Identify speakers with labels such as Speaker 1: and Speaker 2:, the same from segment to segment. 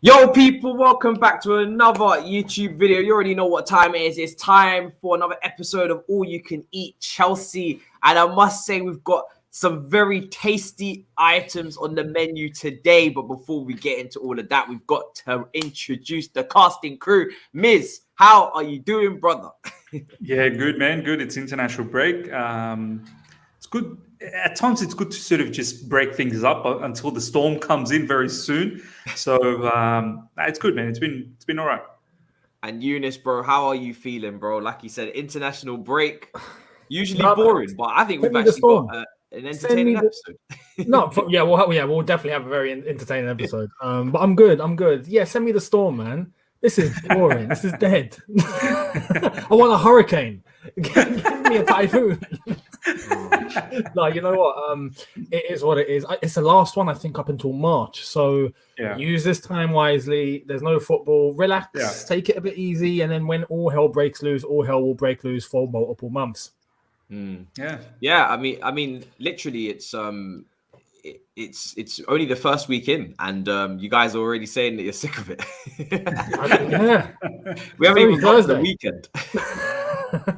Speaker 1: Yo, people, welcome back to another YouTube video. You already know what time it is. It's time for another episode of All You Can Eat Chelsea. And I must say, we've got some very tasty items on the menu today. But before we get into all of that, we've got to introduce the casting crew. Miz, how are you doing, brother?
Speaker 2: Yeah, good, man. Good. It's international break. It's good. At times, it's good to sort of just break things up until the storm comes in very soon. So it's good, man. It's been all right.
Speaker 1: And Younes, bro, how are you feeling, bro? Like you said, international break, usually boring, but I think we've actually got an entertaining episode.
Speaker 3: We'll definitely have a very entertaining episode. But I'm good. Yeah, send me the storm, man. This is boring. This is dead. I want a hurricane. Give me a typhoon. No, you know what? It is what it is. It's the last one, I think, up until March. So use this time wisely. There's no football. Relax. Take it a bit easy. And then when all hell breaks loose, all hell will break loose for multiple months.
Speaker 1: Yeah. I mean, literally, it's only the first week in, and you guys are already saying that you're sick of it. We haven't even got to the weekend.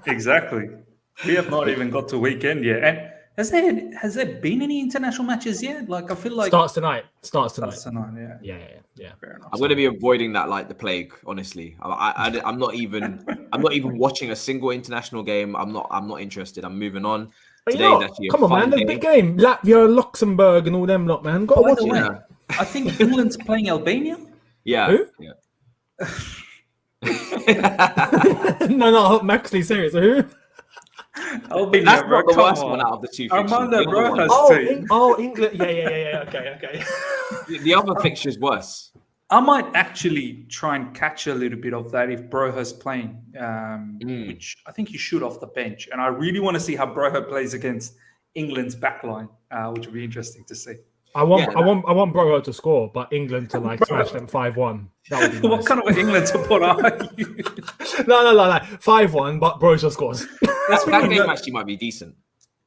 Speaker 2: Exactly. We have not even got to weekend yet. And has there been any international matches yet? Like, I feel like
Speaker 3: starts tonight. Yeah.
Speaker 2: Fair enough.
Speaker 1: I'm going to be avoiding that like the plague. Honestly, I'm not even watching a single international game. I'm not interested. I'm moving on. Today's actually
Speaker 3: come on, man. There's a big game. Latvia, Luxembourg, and all them lot, man. Got to watch it.
Speaker 2: I think England's playing Albania.
Speaker 1: Yeah.
Speaker 3: Who?
Speaker 1: Yeah.
Speaker 3: No, I'm actually serious. Who?
Speaker 2: Albania,
Speaker 1: that's not the worst one out of the two fixtures.
Speaker 3: England. Yeah. Okay.
Speaker 1: The other fixture is worse.
Speaker 2: I might actually try and catch a little bit of that if Broja's playing, which I think he should off the bench. And I really want to see how Broja plays against England's backline, which would be interesting to see.
Speaker 3: I want Broja to score, but England to smash them 5-1. That would be nice.
Speaker 2: What kind of England support are you?
Speaker 3: No. 5-1, but Broja scores.
Speaker 1: That game actually might be decent.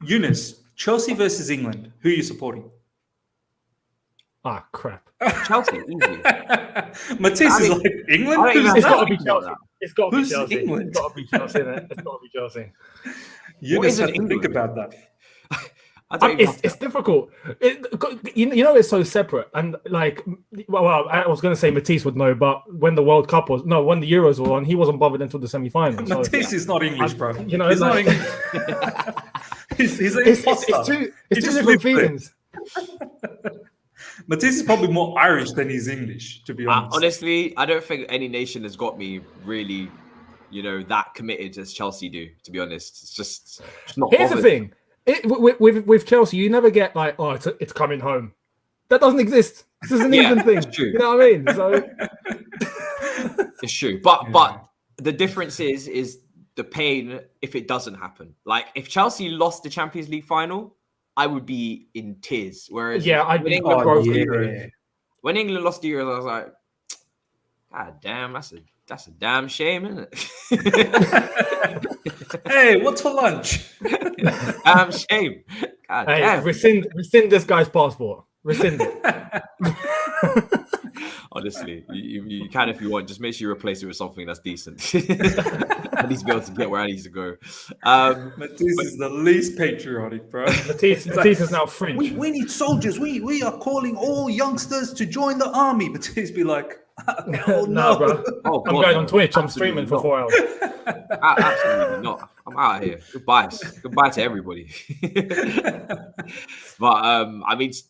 Speaker 2: Younes, Chelsea versus England. Who are you supporting?
Speaker 3: Ah, crap.
Speaker 1: Chelsea, easy.
Speaker 2: Matisse is like, England?
Speaker 3: It's got to be Chelsea. It's got to be
Speaker 2: Who's
Speaker 3: Chelsea.
Speaker 2: England?
Speaker 3: It's got to be Chelsea. It's got to be Chelsea.
Speaker 2: Younes had to think about that.
Speaker 3: It's difficult. It's so separate. And I was going to say Matisse would know, but when the Euros were on, he wasn't bothered until the semi-final.
Speaker 2: Matisse is not English, bro.
Speaker 3: He's
Speaker 2: not English. he's an imposter.
Speaker 3: It's two different feelings.
Speaker 2: Matisse is probably more Irish than he's English, to be honest.
Speaker 1: Honestly, I don't think any nation has got me really, that committed as Chelsea do, to be honest. It's not
Speaker 3: Here's the thing. With Chelsea, you never get it's coming home. That doesn't exist. This is an England thing.
Speaker 1: It's true.
Speaker 3: You know what I mean? So
Speaker 1: it's true. But the difference is the pain if it doesn't happen. Like if Chelsea lost the Champions League final, I would be in tears. Whereas when England lost the Euros, I was like, God damn, that's a damn shame, isn't it?
Speaker 2: Hey, what's for lunch?
Speaker 1: Damn shame. God damn.
Speaker 3: Rescind this guy's passport. Rescind it.
Speaker 1: Honestly, you can if you want. Just make sure you replace it with something that's decent. I need to be able to get where I need to go.
Speaker 2: Matisse is the least patriotic, bro.
Speaker 3: Matisse is now French.
Speaker 2: We need soldiers. We are calling all youngsters to join the army. Matisse be like, oh, no,
Speaker 3: bro.
Speaker 1: Oh,
Speaker 3: I'm going on Twitch. I'm streaming for 4 hours.
Speaker 1: Absolutely not. I'm out of here. Goodbye to everybody. But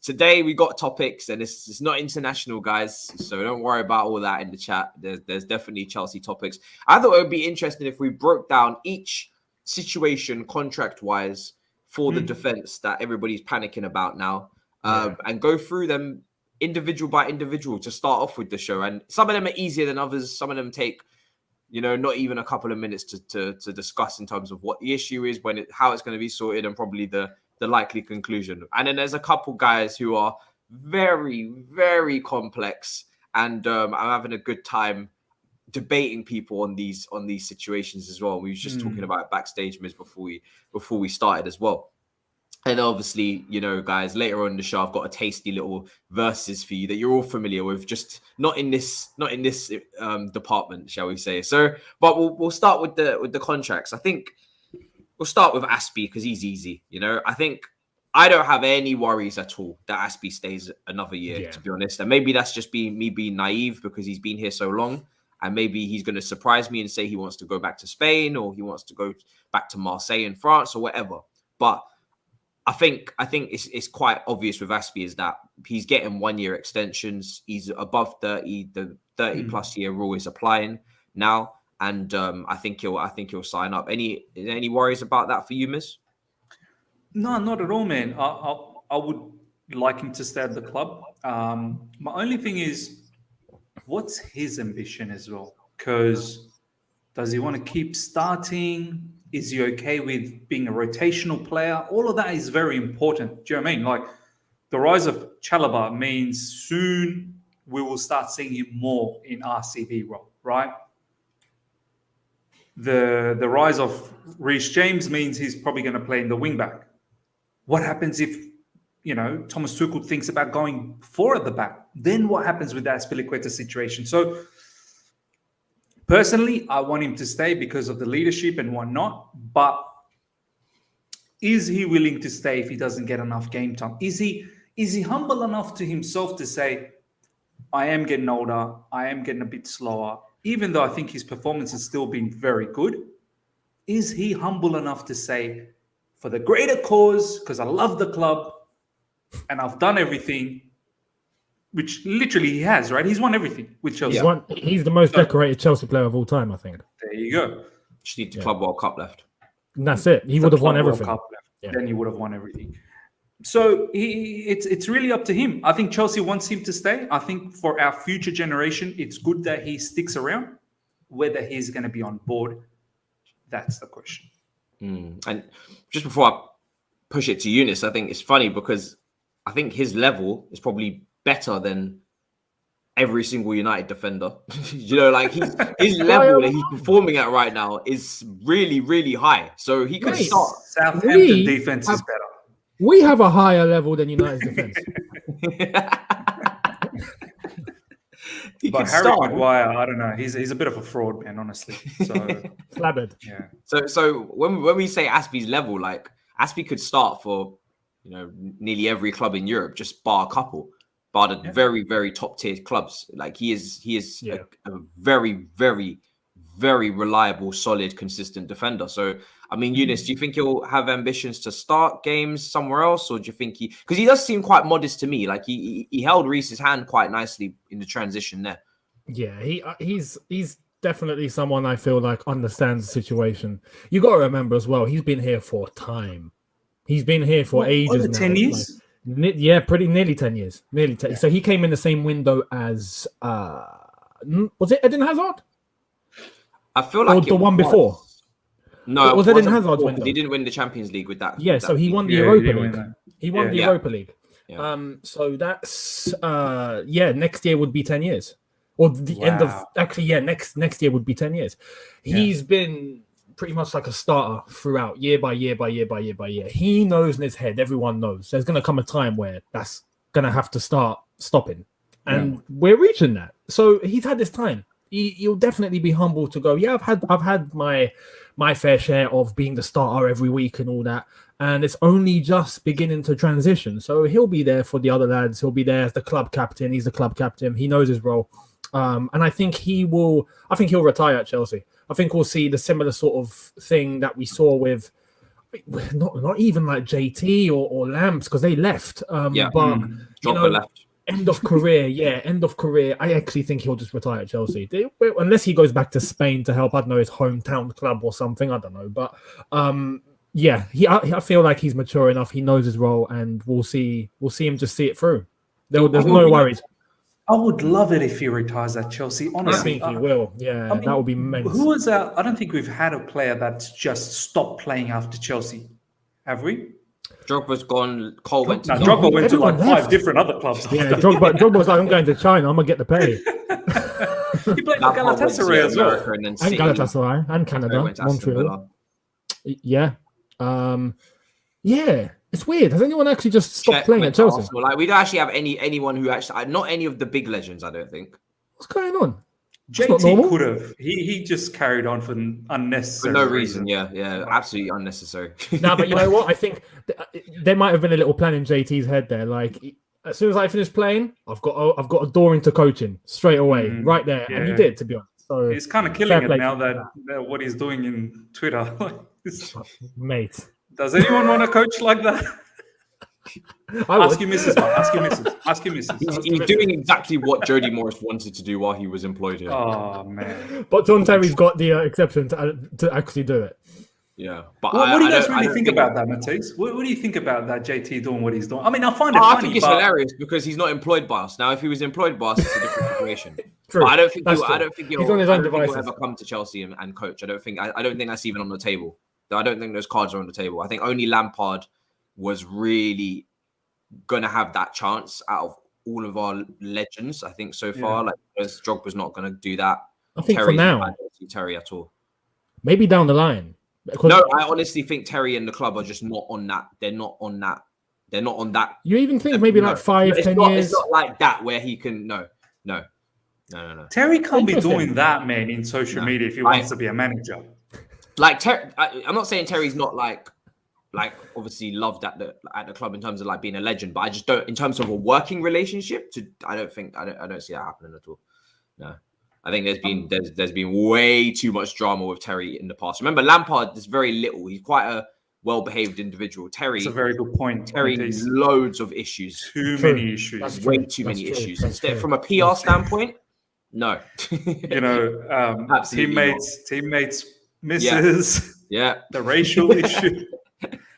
Speaker 1: today we got topics, and it's not international, guys. So don't worry about all that in the chat. There's definitely Chelsea topics. I thought it would be interesting if we broke down each situation contract-wise for the defense that everybody's panicking about now, and go through them individual by individual to start off with the show. And some of them are easier than others. Some of them take, not even a couple of minutes to discuss in terms of what the issue is, how it's going to be sorted, and probably the likely conclusion. And then there's a couple guys who are very, very complex, and I'm having a good time debating people on these situations as well. We were just talking about backstage Miz before we started as well. And obviously, you know, guys, later on in the show, I've got a tasty little verses for you that you're all familiar with, just not in this department, shall we say. So, but we'll start with the contracts. I think we'll start with Azpi because he's easy. You know, I think I don't have any worries at all that Azpi stays another year, to be honest. And maybe that's just me being naive because he's been here so long. And maybe he's going to surprise me and say he wants to go back to Spain or he wants to go back to Marseille in France or whatever. But I think it's quite obvious with Azpi is that he's getting 1 year extensions. He's above 30. The 30 plus year rule is applying now, and I think he'll sign up. Any worries about that for you, Miz?
Speaker 2: No, not at all, man. I would like him to stay at the club. My only thing is, what's his ambition as well? Because does he want to keep starting? Is he okay with being a rotational player? All of that is very important. Do you know what I mean? Like the rise of Chalobah means soon we will start seeing him more in RCB role, right? The rise of Reece James means he's probably going to play in the wing back. What happens if, you know, Thomas Tuchel thinks about going 4 at the back? Then what happens with the Azpilicueta situation? So personally, I want him to stay because of the leadership and whatnot. But is he willing to stay if he doesn't get enough game time? Is he humble enough to himself to say, I am getting older, I am getting a bit slower, even though I think his performance has still been very good? Is he humble enough to say, for the greater cause, because I love the club and I've done everything, which literally he has, right? He's won everything with Chelsea.
Speaker 3: He's the most decorated Chelsea player of all time, I think.
Speaker 2: There you go.
Speaker 1: Just need the Club World Cup left.
Speaker 3: And that's it. He would have won everything.
Speaker 2: Then he would have won everything. So it's really up to him. I think Chelsea wants him to stay. I think for our future generation, it's good that he sticks around. Whether he's going to be on board, that's the question.
Speaker 1: And just before I push it to Younes, I think it's funny because I think his level is probably better than every single United defender. You know, like his level that he's performing at right now is really, really high. So he could start.
Speaker 2: Southampton defense is better.
Speaker 3: We have a higher level than United's defense.
Speaker 2: But Harry Maguire, I don't know. He's a bit of a fraud, man, honestly. So
Speaker 3: Slabbered.
Speaker 2: Yeah.
Speaker 1: So when we say Azpi's level, like Azpi could start for, you know, nearly every club in Europe, just bar a couple, bar the very, very top tier clubs. Like he is a very, very, very reliable, solid, consistent defender. So I mean, Younes, do you think he'll have ambitions to start games somewhere else, or do you think because he does seem quite modest to me? Like he held Reece's hand quite nicely in the transition there.
Speaker 3: Yeah, he's definitely someone I feel like understands the situation. You got to remember as well, he's been here for time. He's been here for ages now.
Speaker 2: 10 years?
Speaker 3: Like, nearly 10 years. Nearly 10. Yeah. So he came in the same window as was it Eden Hazard?
Speaker 1: I feel like
Speaker 3: the one before.
Speaker 1: No,
Speaker 3: was Eden Hazard's window?
Speaker 1: He didn't win the Champions League with that.
Speaker 3: Yeah, so he won the Europa League. He won the Europa League.
Speaker 1: Yeah.
Speaker 3: So that's next year would be 10 years. Or the end of next year would be 10 years. He's been pretty much like a starter throughout, year by year by year by year by year. He knows in his head, everyone knows there's gonna come a time where that's gonna have to start stopping. And we're reaching that. So he's had this time. He'll definitely be humble to go, I've had my fair share of being the starter every week and all that. And it's only just beginning to transition. So he'll be there for the other lads. He'll be there as the club captain. He's the club captain. He knows his role. And I think he'll retire at Chelsea. I think we'll see the similar sort of thing that we saw with not even like JT or Lamps, because they left. But
Speaker 1: left.
Speaker 3: End of career. I actually think he'll just retire at Chelsea. Unless he goes back to Spain to help, I don't know, his hometown club or something. I don't know. But I feel like he's mature enough. He knows his role, and we'll see him just see it through. There's no worries.
Speaker 2: I would love it if he retires at Chelsea. Honestly,
Speaker 3: I think he will. Yeah, that would be immense.
Speaker 2: Who was I don't think we've had a player that's just stopped playing after Chelsea. Have we?
Speaker 1: Drogba's gone. Cole went to.
Speaker 2: Now Drogba went to like
Speaker 3: everyone
Speaker 2: 5
Speaker 3: left.
Speaker 2: different other clubs.
Speaker 3: Yeah, Drogba was like, I'm going to China. I'm gonna get the pay.
Speaker 2: He played for Galatasaray as well.
Speaker 1: And then
Speaker 3: And
Speaker 1: City.
Speaker 3: Galatasaray and Canada,
Speaker 1: Went to Aston
Speaker 3: Montreal.
Speaker 1: Villa.
Speaker 3: Yeah. Yeah. It's weird. Has anyone actually just stopped playing
Speaker 1: went
Speaker 3: at
Speaker 1: to
Speaker 3: Chelsea?
Speaker 1: Arsenal. Like we don't actually have anyone who actually not any of the big legends. I don't think.
Speaker 3: What's going on? That's not
Speaker 2: JT
Speaker 3: normal.
Speaker 2: could have. He just carried on for unnecessary.
Speaker 1: For no reason. Yeah, absolutely unnecessary.
Speaker 3: No, but you know what? I think there might have been a little plan in JT's head there. Like, as soon as I finish playing, I've got a door into coaching straight away, right there, and he did, to be honest. So
Speaker 2: He's kind of killing it now that what he's doing in Twitter.
Speaker 3: mate.
Speaker 2: Does anyone want to coach like that? Ask your missus, man. Ask your missus.
Speaker 1: He's doing exactly what Jody Morris wanted to do while he was employed here.
Speaker 2: Oh man!
Speaker 3: But John Terry's got the exception to actually do it.
Speaker 1: Yeah, but
Speaker 2: what do you guys really think about that, Matisse? What do you think about that JT doing what he's doing? I mean, I find it funny.
Speaker 1: I think it's hilarious because he's not employed by us. Now, if he was employed by us, it's a different situation.
Speaker 3: True.
Speaker 1: But I don't think
Speaker 3: he's on his own devices.
Speaker 1: He'll ever come to Chelsea and coach. I don't think that's even on the table. I don't think those cards are on the table. I think only Lampard was really going to have that chance out of all of our legends. I think so far, like Drogba's not going to do that.
Speaker 3: I think for now,
Speaker 1: I don't see Terry at all.
Speaker 3: Maybe down the line.
Speaker 1: No, I honestly think Terry and the club are just not on that. They're not on that.
Speaker 3: You even think maybe like 5-10 years?
Speaker 1: It's not like that where he can. No.
Speaker 2: Terry can't be doing that, man, in social media if he wants to be a manager.
Speaker 1: Like I'm not saying Terry's not like obviously loved at the club in terms of like being a legend, but I just don't in terms of a working relationship. I don't see that happening at all. No. I think there's been way too much drama with Terry in the past. Remember, Lampard, there's very little. He's quite a well-behaved individual. Terry,
Speaker 2: that's a very good point.
Speaker 1: Terry, loads of issues.
Speaker 2: Too many issues.
Speaker 1: That's way too many issues. Instead, from a PR standpoint, no.
Speaker 2: You know, teammates, misses.
Speaker 1: Yeah.
Speaker 2: The racial issue.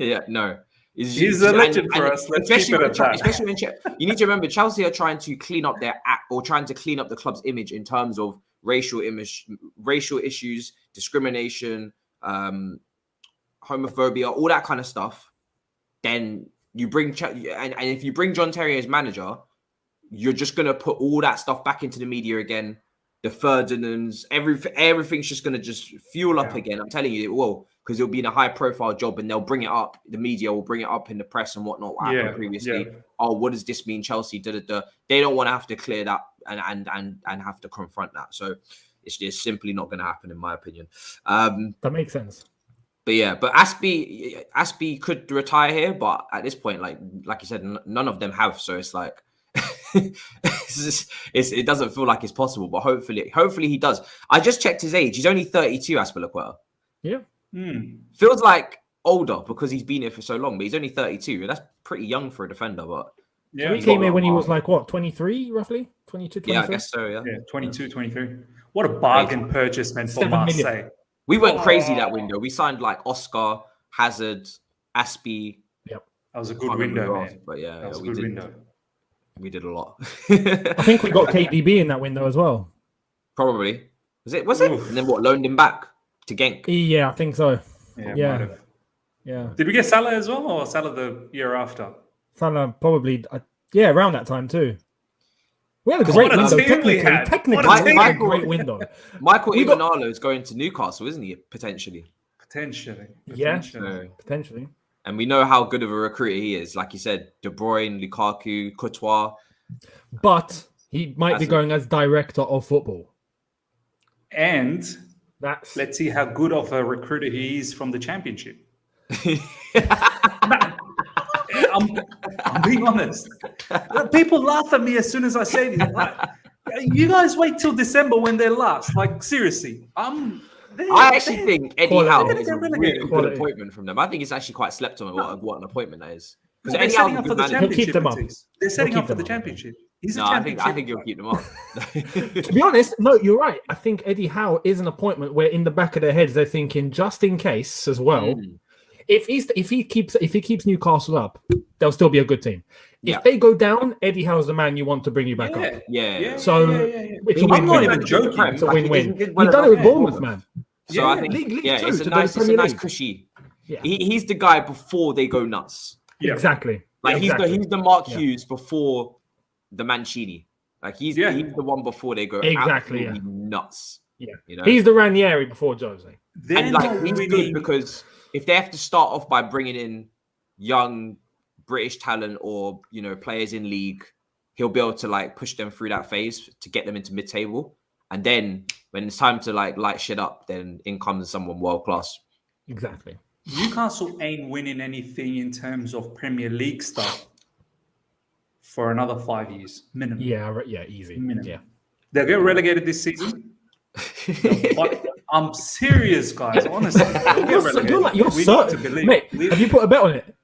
Speaker 1: Yeah, no.
Speaker 2: He's a legend for us. Let's keep it at that.
Speaker 1: Especially when you need to remember, Chelsea are trying to clean up their act or trying to clean up the club's image in terms of racial issues, discrimination, homophobia, all that kind of stuff. Then you bring and if you bring John Terry as manager, you're just gonna put all that stuff back into the media again. The Ferdinands, everything's just gonna just fuel up again. I'm telling you, it will. Because it'll be in a high-profile job, and they'll bring it up. The media will bring it up in the press and whatnot. What happened previously? Yeah. Oh, what does this mean, Chelsea? They don't want to have to clear that and have to confront that. So it's just simply not going to happen, in my opinion.
Speaker 3: That makes sense.
Speaker 1: But yeah, but Azpi could retire here, but at this point, like you said, none of them have. So it's like it doesn't feel like it's possible. But hopefully he does. I just checked his age. He's only 32. Azpilicueta.
Speaker 3: Yeah.
Speaker 1: Feels like older because he's been here for so long, but he's only 32. That's pretty young for a defender. But
Speaker 3: yeah, he came here when he was like what, 23 roughly, 22, 23?
Speaker 1: Yeah, I guess so. Yeah,
Speaker 2: 22, 23. What a bargain purchase meant for Marseille.
Speaker 1: We went crazy that window. We signed like Oscar, Hazard, Azpi.
Speaker 3: Yep,
Speaker 2: that was a good window, man.
Speaker 1: But yeah,
Speaker 2: that was a good window.
Speaker 1: We did a lot.
Speaker 3: I think we got KDB in that window as well.
Speaker 1: Probably. Was it? And then what? Loaned him back to Genk.
Speaker 3: Yeah, I think so.
Speaker 2: Yeah. Did we get Salah as well, or Salah the year after?
Speaker 3: Salah probably, around that time too. We had a great window. Technically, a great window.
Speaker 1: Michael Imanalo is going to Newcastle, isn't he? Potentially.
Speaker 3: Yeah, potentially.
Speaker 1: And we know how good of a recruiter he is. Like you said, De Bruyne, Lukaku, Courtois.
Speaker 3: But he might be going as director of football.
Speaker 2: And let's see how good of a recruiter he is from the Championship. I'm being honest. People laugh at me as soon as I say this. Like, you guys wait till December when they're last. Like, seriously. I
Speaker 1: actually think Eddie Howe is a really good appointment from them. I think it's actually quite slept on what an appointment that is.
Speaker 2: Because they're setting up for the Championship. They're setting up for the Championship.
Speaker 1: I think he'll keep them up.
Speaker 3: To be honest, no, you're right. I think Eddie Howe is an appointment where in the back of their heads they're thinking just in case as well. If he keeps Newcastle up, they'll still be a good team. If they go down, Eddie Howe's the man you want to bring you back up.
Speaker 1: Yeah.
Speaker 3: So it's a
Speaker 2: win-win. I'm not even joking.
Speaker 3: It's a win-win. He's done it with Bournemouth, man.
Speaker 1: So I think it's a nice cushy. Yeah. He's the guy before they go nuts.
Speaker 2: Yeah.
Speaker 3: Exactly.
Speaker 1: Like
Speaker 3: exactly.
Speaker 1: he's the Mark Hughes before the Mancini. Like he's the one before they go absolutely nuts.
Speaker 3: Yeah,
Speaker 1: you know,
Speaker 3: he's the Ranieri before Jose.
Speaker 1: And like he's good because if they have to start off by bringing in young British talent or players in league, he'll be able to like push them through that phase to get them into mid-table, and then when it's time to like light shit up, then in comes someone world class.
Speaker 3: Exactly.
Speaker 2: Newcastle ain't winning anything in terms of Premier League stuff for another 5 years minimum.
Speaker 3: Yeah, easy.
Speaker 2: Minimum.
Speaker 3: Yeah,
Speaker 2: they'll get relegated this season. I'm serious, guys. Honestly,
Speaker 3: you're certain, mate. Have you put a bet on it?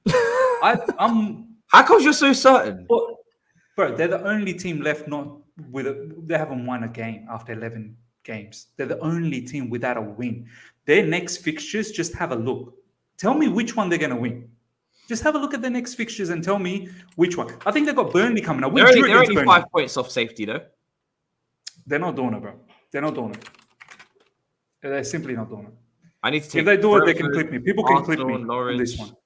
Speaker 1: How come you're so certain?
Speaker 2: Bro, they're the only team left they haven't won a game after 11 games. They're the only team without a win. Their next fixtures, just have a look. Tell me which one they're going to win. Just have a look at the next fixtures and tell me which one. I think they've got Burnley coming up.
Speaker 1: They're only 5 points off safety, though.
Speaker 2: They're not doing it, bro. They're not doing it. They're simply not doing it.
Speaker 1: I need to take.
Speaker 2: If they do it, they can clip me. People can clip me on this one.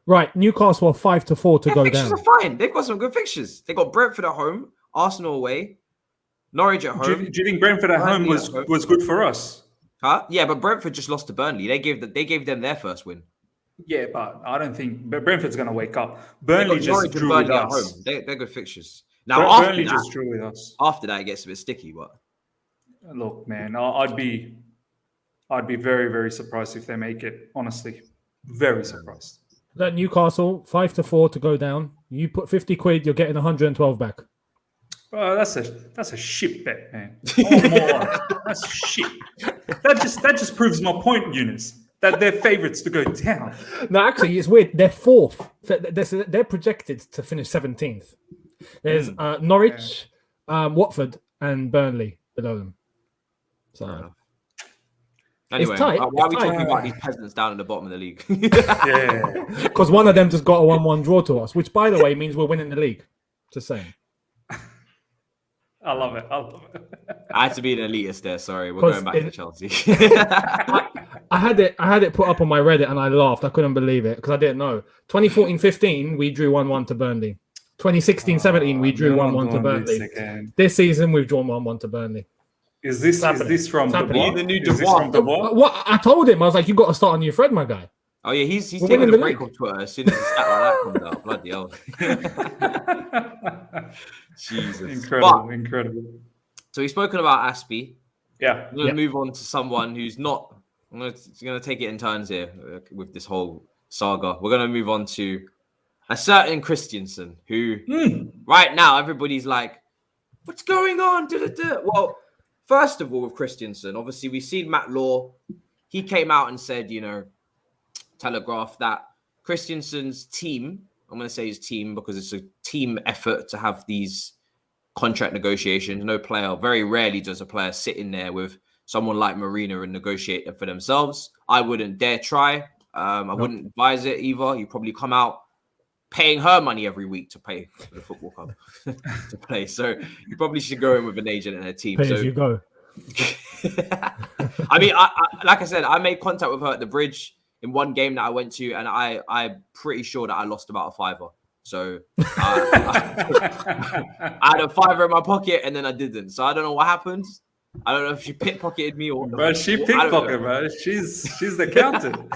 Speaker 3: Right, Newcastle are 5-4 to go down.
Speaker 1: Fixtures are fine. They've got some good fixtures. They got Brentford at home, Arsenal away, Norwich at home.
Speaker 2: Do you think Brentford at home was good for us?
Speaker 1: Huh? Yeah, but Brentford just lost to Burnley. They gave them their first win.
Speaker 2: Yeah, but I don't think Brentford's going to wake up. Burnley just drew with us.
Speaker 1: Home. They're good fixtures. Now
Speaker 2: Burnley just drew with us.
Speaker 1: After that, it gets a bit sticky. But
Speaker 2: look, man, I'd be very, very surprised if they make it. Honestly, very surprised.
Speaker 3: That Newcastle 5-4 to go down. You put 50 quid, you're getting 112 back.
Speaker 2: That's a shit bet, man. Oh, more. That's shit. That just proves my point, Younes. That they're favourites to go down.
Speaker 3: No, actually, it's weird. They're fourth. They're projected to finish 17th. There's Norwich, Watford, and Burnley below them. So
Speaker 1: anyway,
Speaker 3: it's tight.
Speaker 1: Why are we talking about these peasants down at the bottom of the league?
Speaker 2: Yeah,
Speaker 3: because one of them just got a 1-1 draw to us, which, by the way, means we're winning the league. Just saying.
Speaker 2: I love it.
Speaker 1: I had to be an elitist there. Sorry, we're going back to Chelsea.
Speaker 3: I had it put up on my Reddit and I laughed. I couldn't believe it because I didn't know. 2014-15, we drew 1-1 to Burnley. 2016-17, we drew 1-1 to Burnley. This season, we've drawn 1-1 to Burnley.
Speaker 2: Is this from the
Speaker 1: new
Speaker 3: What I told him, I was like, "You've got to start a new thread, my guy."
Speaker 1: Oh yeah, he's taking a break on Twitter as soon as a stat like that comes out. Bloody hell! Jesus,
Speaker 2: incredible.
Speaker 1: So we've spoken about Aspi.
Speaker 2: Yeah,
Speaker 1: I'm going to move on to someone who's not. I'm going to take it in turns here with this whole saga. We're going to move on to a certain Christensen, who right now everybody's like, "What's going on?" Well, first of all, with Christensen, obviously we've seen Matt Law. He came out and said, telegraph that Christensen's team, I'm going to say his team because it's a team effort to have these contract negotiations. No player, very rarely does a player sit in there with someone like Marina and negotiate it for themselves. I wouldn't dare try. I wouldn't advise it either. You probably come out paying her money every week to pay for the football club to play. So you probably should go in with an agent and a team.
Speaker 3: Pay as you go.
Speaker 1: I mean, I like I said, I made contact with her at the bridge in one game that I went to, and I'm pretty sure that I lost about a $5. So I had a $5 in my pocket, and then I didn't. So I don't know what happened. I don't know if she pickpocketed me or.
Speaker 2: Bro, she pickpocketed, bro. She's the accountant.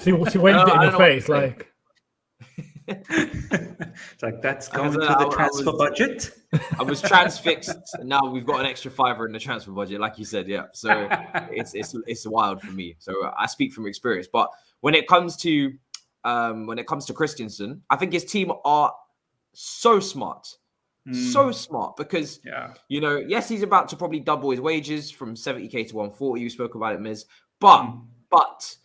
Speaker 3: she went in your face, like.
Speaker 2: It's like that's going to the transfer budget.
Speaker 1: I was transfixed, and now we've got an extra $5 in the transfer budget, like you said. Yeah, so it's wild for me. So I speak from experience. But when it comes to Christensen, I think his team are so smart, because yes, he's about to probably double his wages from 70k to 140. You spoke about it, Miz, but.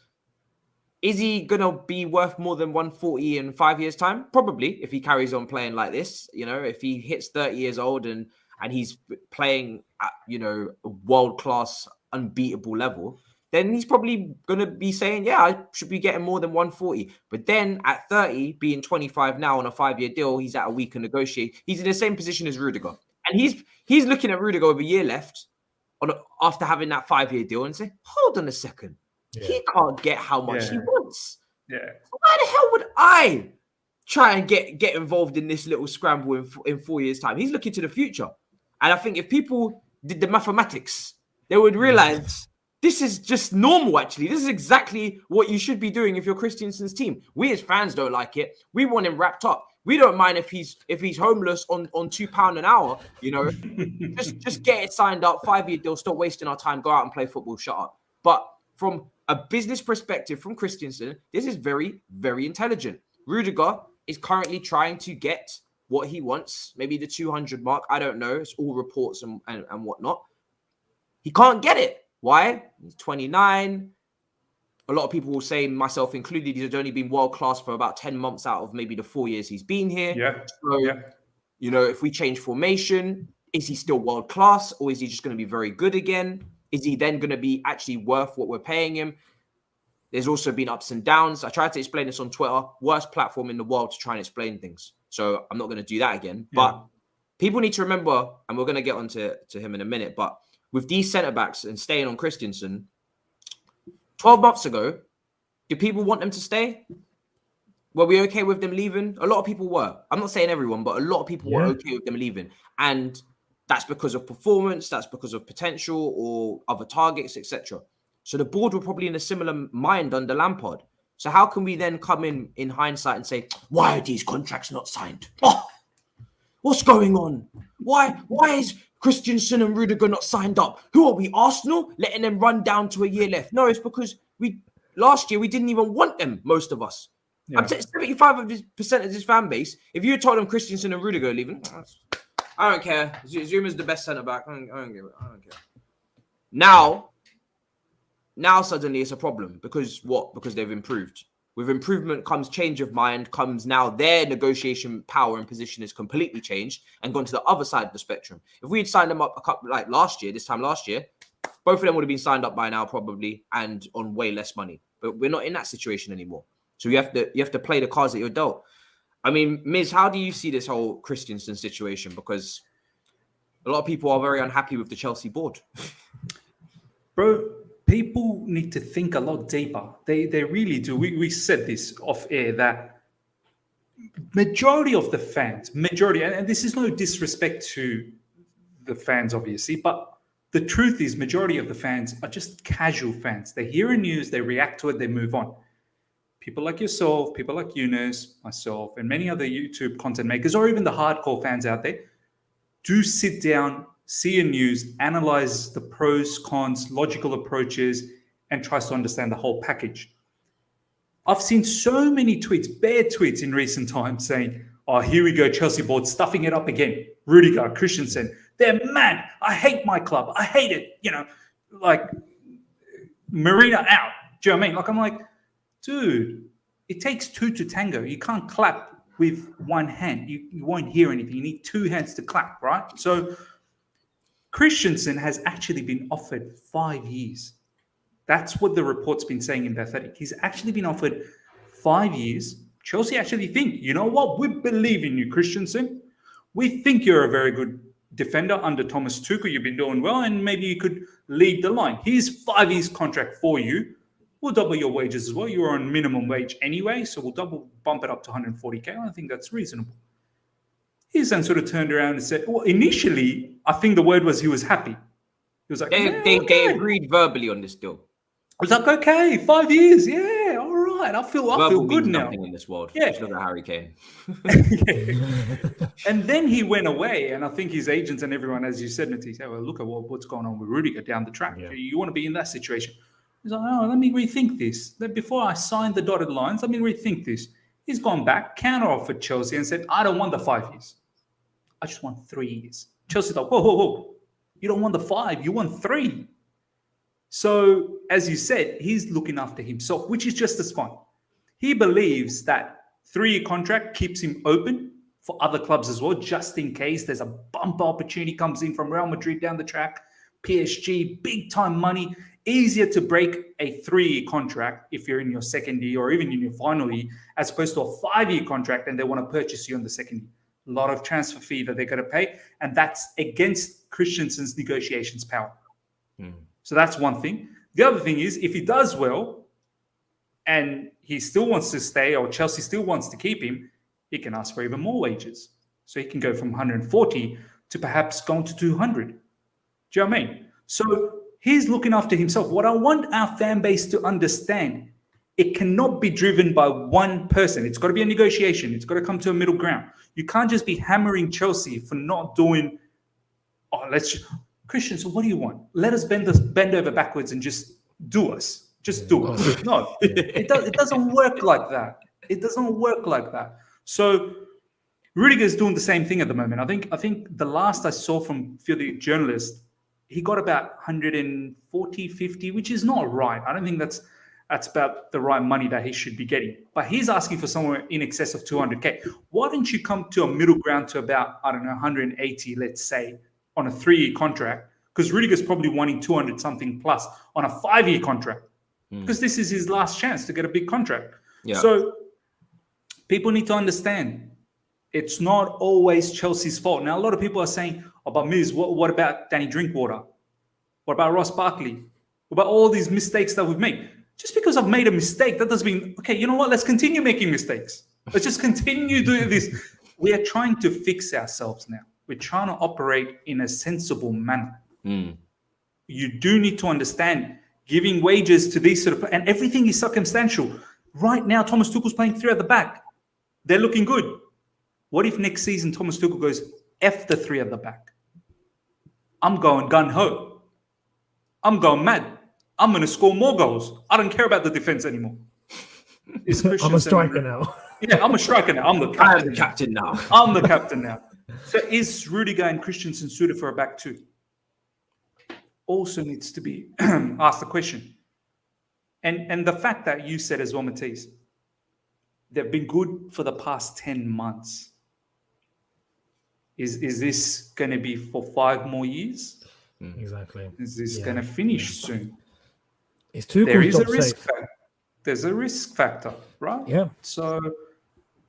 Speaker 1: Is he going to be worth more than 140 in 5 years' time? Probably, if he carries on playing like this. If he hits 30 years old and he's playing at, a world-class, unbeatable level, then he's probably going to be saying, yeah, I should be getting more than 140. But then at 30, being 25 now on a 5-year deal, he's at a week of negotiate. He's in the same position as Rudiger. And he's looking at Rudiger with a year left after having that 5-year deal and say, hold on a second. Yeah. He can't get how much he wants.
Speaker 2: Yeah.
Speaker 1: So why the hell would I try and get involved in this little scramble in 4 years' time. He's looking to the future. And I think if people did the mathematics, they would realize this is just normal, actually. This is exactly what you should be doing if you're Christensen's team. We as fans don't like it. We want him wrapped up. We don't mind if he's homeless on £2 an hour, you know. just get it signed up, 5-year deal, stop wasting our time, go out and play football, shut up. But from a business perspective from Christensen, this is very, very intelligent. Rudiger is currently trying to get what he wants, maybe the 200 mark. I don't know. It's all reports and whatnot. He can't get it. Why? He's 29. A lot of people will say, myself included, he's only been world-class for about 10 months out of maybe the 4 years he's been here. You know, if we change formation, is he still world-class or is he just going to be very good again? Is he then going to be actually worth what we're paying him? There's also been ups and downs. I tried to explain this on Twitter. Worst platform in the world to try and explain things. So I'm not going to do that again. But people need to remember, and we're going to get on to him in a minute, but with these centre-backs and staying on Christensen, 12 months ago, did people want them to stay? Were we okay with them leaving? A lot of people were. I'm not saying everyone, but a lot of people were okay with them leaving. And that's because of performance, that's because of potential or other targets, etc. So the board were probably in a similar mind under Lampard. So how can we then come in hindsight and say, why are these contracts not signed? Oh, what's going on? Why is Christensen and Rudiger not signed up? Who are we, Arsenal? Letting them run down to a year left? No, it's because last year we didn't even want them, most of us. Yeah. I'm saying 75% of this fan base, if you had told them Christensen and Rudiger are leaving, I don't care. Zuma's the best centre-back. I don't care. Now suddenly it's a problem. Because what? Because they've improved. With improvement comes change of mind, comes now their negotiation power and position is completely changed and gone to the other side of the spectrum. If we had signed them up a couple like this time last year, both of them would have been signed up by now probably and on way less money. But we're not in that situation anymore. So you have to play the cards that you're dealt. I mean, Miz, how do you see this whole Christensen situation? Because a lot of people are very unhappy with the Chelsea board.
Speaker 2: Bro, people need to think a lot deeper. They really do. We said this off air that majority of the fans, and this is no disrespect to the fans, obviously, but the truth is majority of the fans are just casual fans. They hear a news, they react to it, they move on. People like yourself, people like Younes, myself, and many other YouTube content makers, or even the hardcore fans out there, do sit down, see a news, analyze the pros, cons, logical approaches, and tries to understand the whole package. I've seen so many tweets, bare tweets in recent times saying, oh, here we go, Chelsea board stuffing it up again. Rudiger, Christensen, they're mad. I hate my club. I hate it. You know, like Marina out. Do you know what I mean? Like, I'm like, dude, it takes two to tango. You can't clap with one hand. You won't hear anything. You need two hands to clap, right? So Christensen has actually been offered 5 years. That's what the report's been saying in The Athletic. He's actually been offered 5 years. Chelsea actually think, you know what? We believe in you, Christensen. We think you're a very good defender under Thomas Tuchel. You've been doing well, and maybe you could lead the line. Here's 5 years contract for you. We'll double your wages as well. You're on minimum wage anyway, so we'll bump it up to 140K. I think that's reasonable. He's then sort of turned around and said, well, initially, I think the word was he was happy. He was like,
Speaker 1: they agreed verbally on this deal.
Speaker 2: I was like, okay, 5 years. Yeah, all right. I feel good now.
Speaker 1: Nothing in this world.
Speaker 2: Yeah.
Speaker 1: Just look at Harry Kane.
Speaker 2: And then he went away, and I think his agents and everyone, as you said, Nati, said, well, look at what's going on with Rudiger down the track. Yeah. You want to be in that situation. He's like, oh, let me rethink this. Before I sign the dotted lines, let me rethink this. He's gone back, counter-offered Chelsea and said, I don't want the 5 years. I just want 3 years. Chelsea's like, whoa. You don't want the 5, you want 3. So, as you said, he's looking after himself, which is just as fine. He believes that 3-year contract keeps him open for other clubs as well, just in case there's a bumper opportunity comes in from Real Madrid down the track, PSG, big-time money. Easier to break a 3-year contract if you're in your second year or even in your final year, as opposed to a 5-year contract and they want to purchase you in the second year. A lot of transfer fee that they're going to pay, and that's against Christensen's negotiations power. So that's one thing. The other thing is, if he does well and he still wants to stay or Chelsea still wants to keep him, he can ask for even more wages. So he can go from 140 to perhaps going to 200. Do you know what I mean? So he's looking after himself. What I want our fan base to understand, it cannot be driven by one person. It's got to be a negotiation. It's got to come to a middle ground. You can't just be hammering Chelsea for not doing, Christensen, what do you want? Let us bend over backwards and just do us. Just do it. No, it doesn't work like that. It doesn't work like that. So Rudiger is doing the same thing at the moment. I think the last I saw from a few of the journalists, he got about 140, 50, which is not right. I don't think that's about the right money that he should be getting. But he's asking for somewhere in excess of 200K. Why don't you come to a middle ground to about, 180, let's say, on a 3-year contract? Because Rudiger's probably wanting 200 something plus on a 5-year contract. Because this is his last chance to get a big contract. Yeah. So people need to understand it's not always Chelsea's fault. Now, a lot of people are saying, but Miz, what about Danny Drinkwater? What about Ross Barkley? What about all these mistakes that we've made? Just because I've made a mistake, that doesn't mean, okay, you know what? Let's continue making mistakes. Let's just continue doing this. We are trying to fix ourselves now. We're trying to operate in a sensible manner. You do need to understand giving wages to these sort of, and everything is circumstantial. Right now, Thomas Tuchel's playing 3 at the back. They're looking good. What if next season Thomas Tuchel goes, F the 3 at the back? I'm going gun-ho. I'm going mad. I'm going to score more goals. I don't care about the defense anymore.
Speaker 3: I'm a striker now.
Speaker 2: Yeah, I'm a striker now. I'm the captain now. I'm the captain now. So is Rudiger and Christensen suited for a back 2? Also needs to be asked the question. And the fact that you said as well, Matisse, they've been good for the past 10 months. Is this going to be for 5 more years?
Speaker 3: Exactly.
Speaker 2: Is this going to finish soon?
Speaker 3: It's too
Speaker 2: there is a risk factor. There's a risk factor, right?
Speaker 3: Yeah.
Speaker 2: So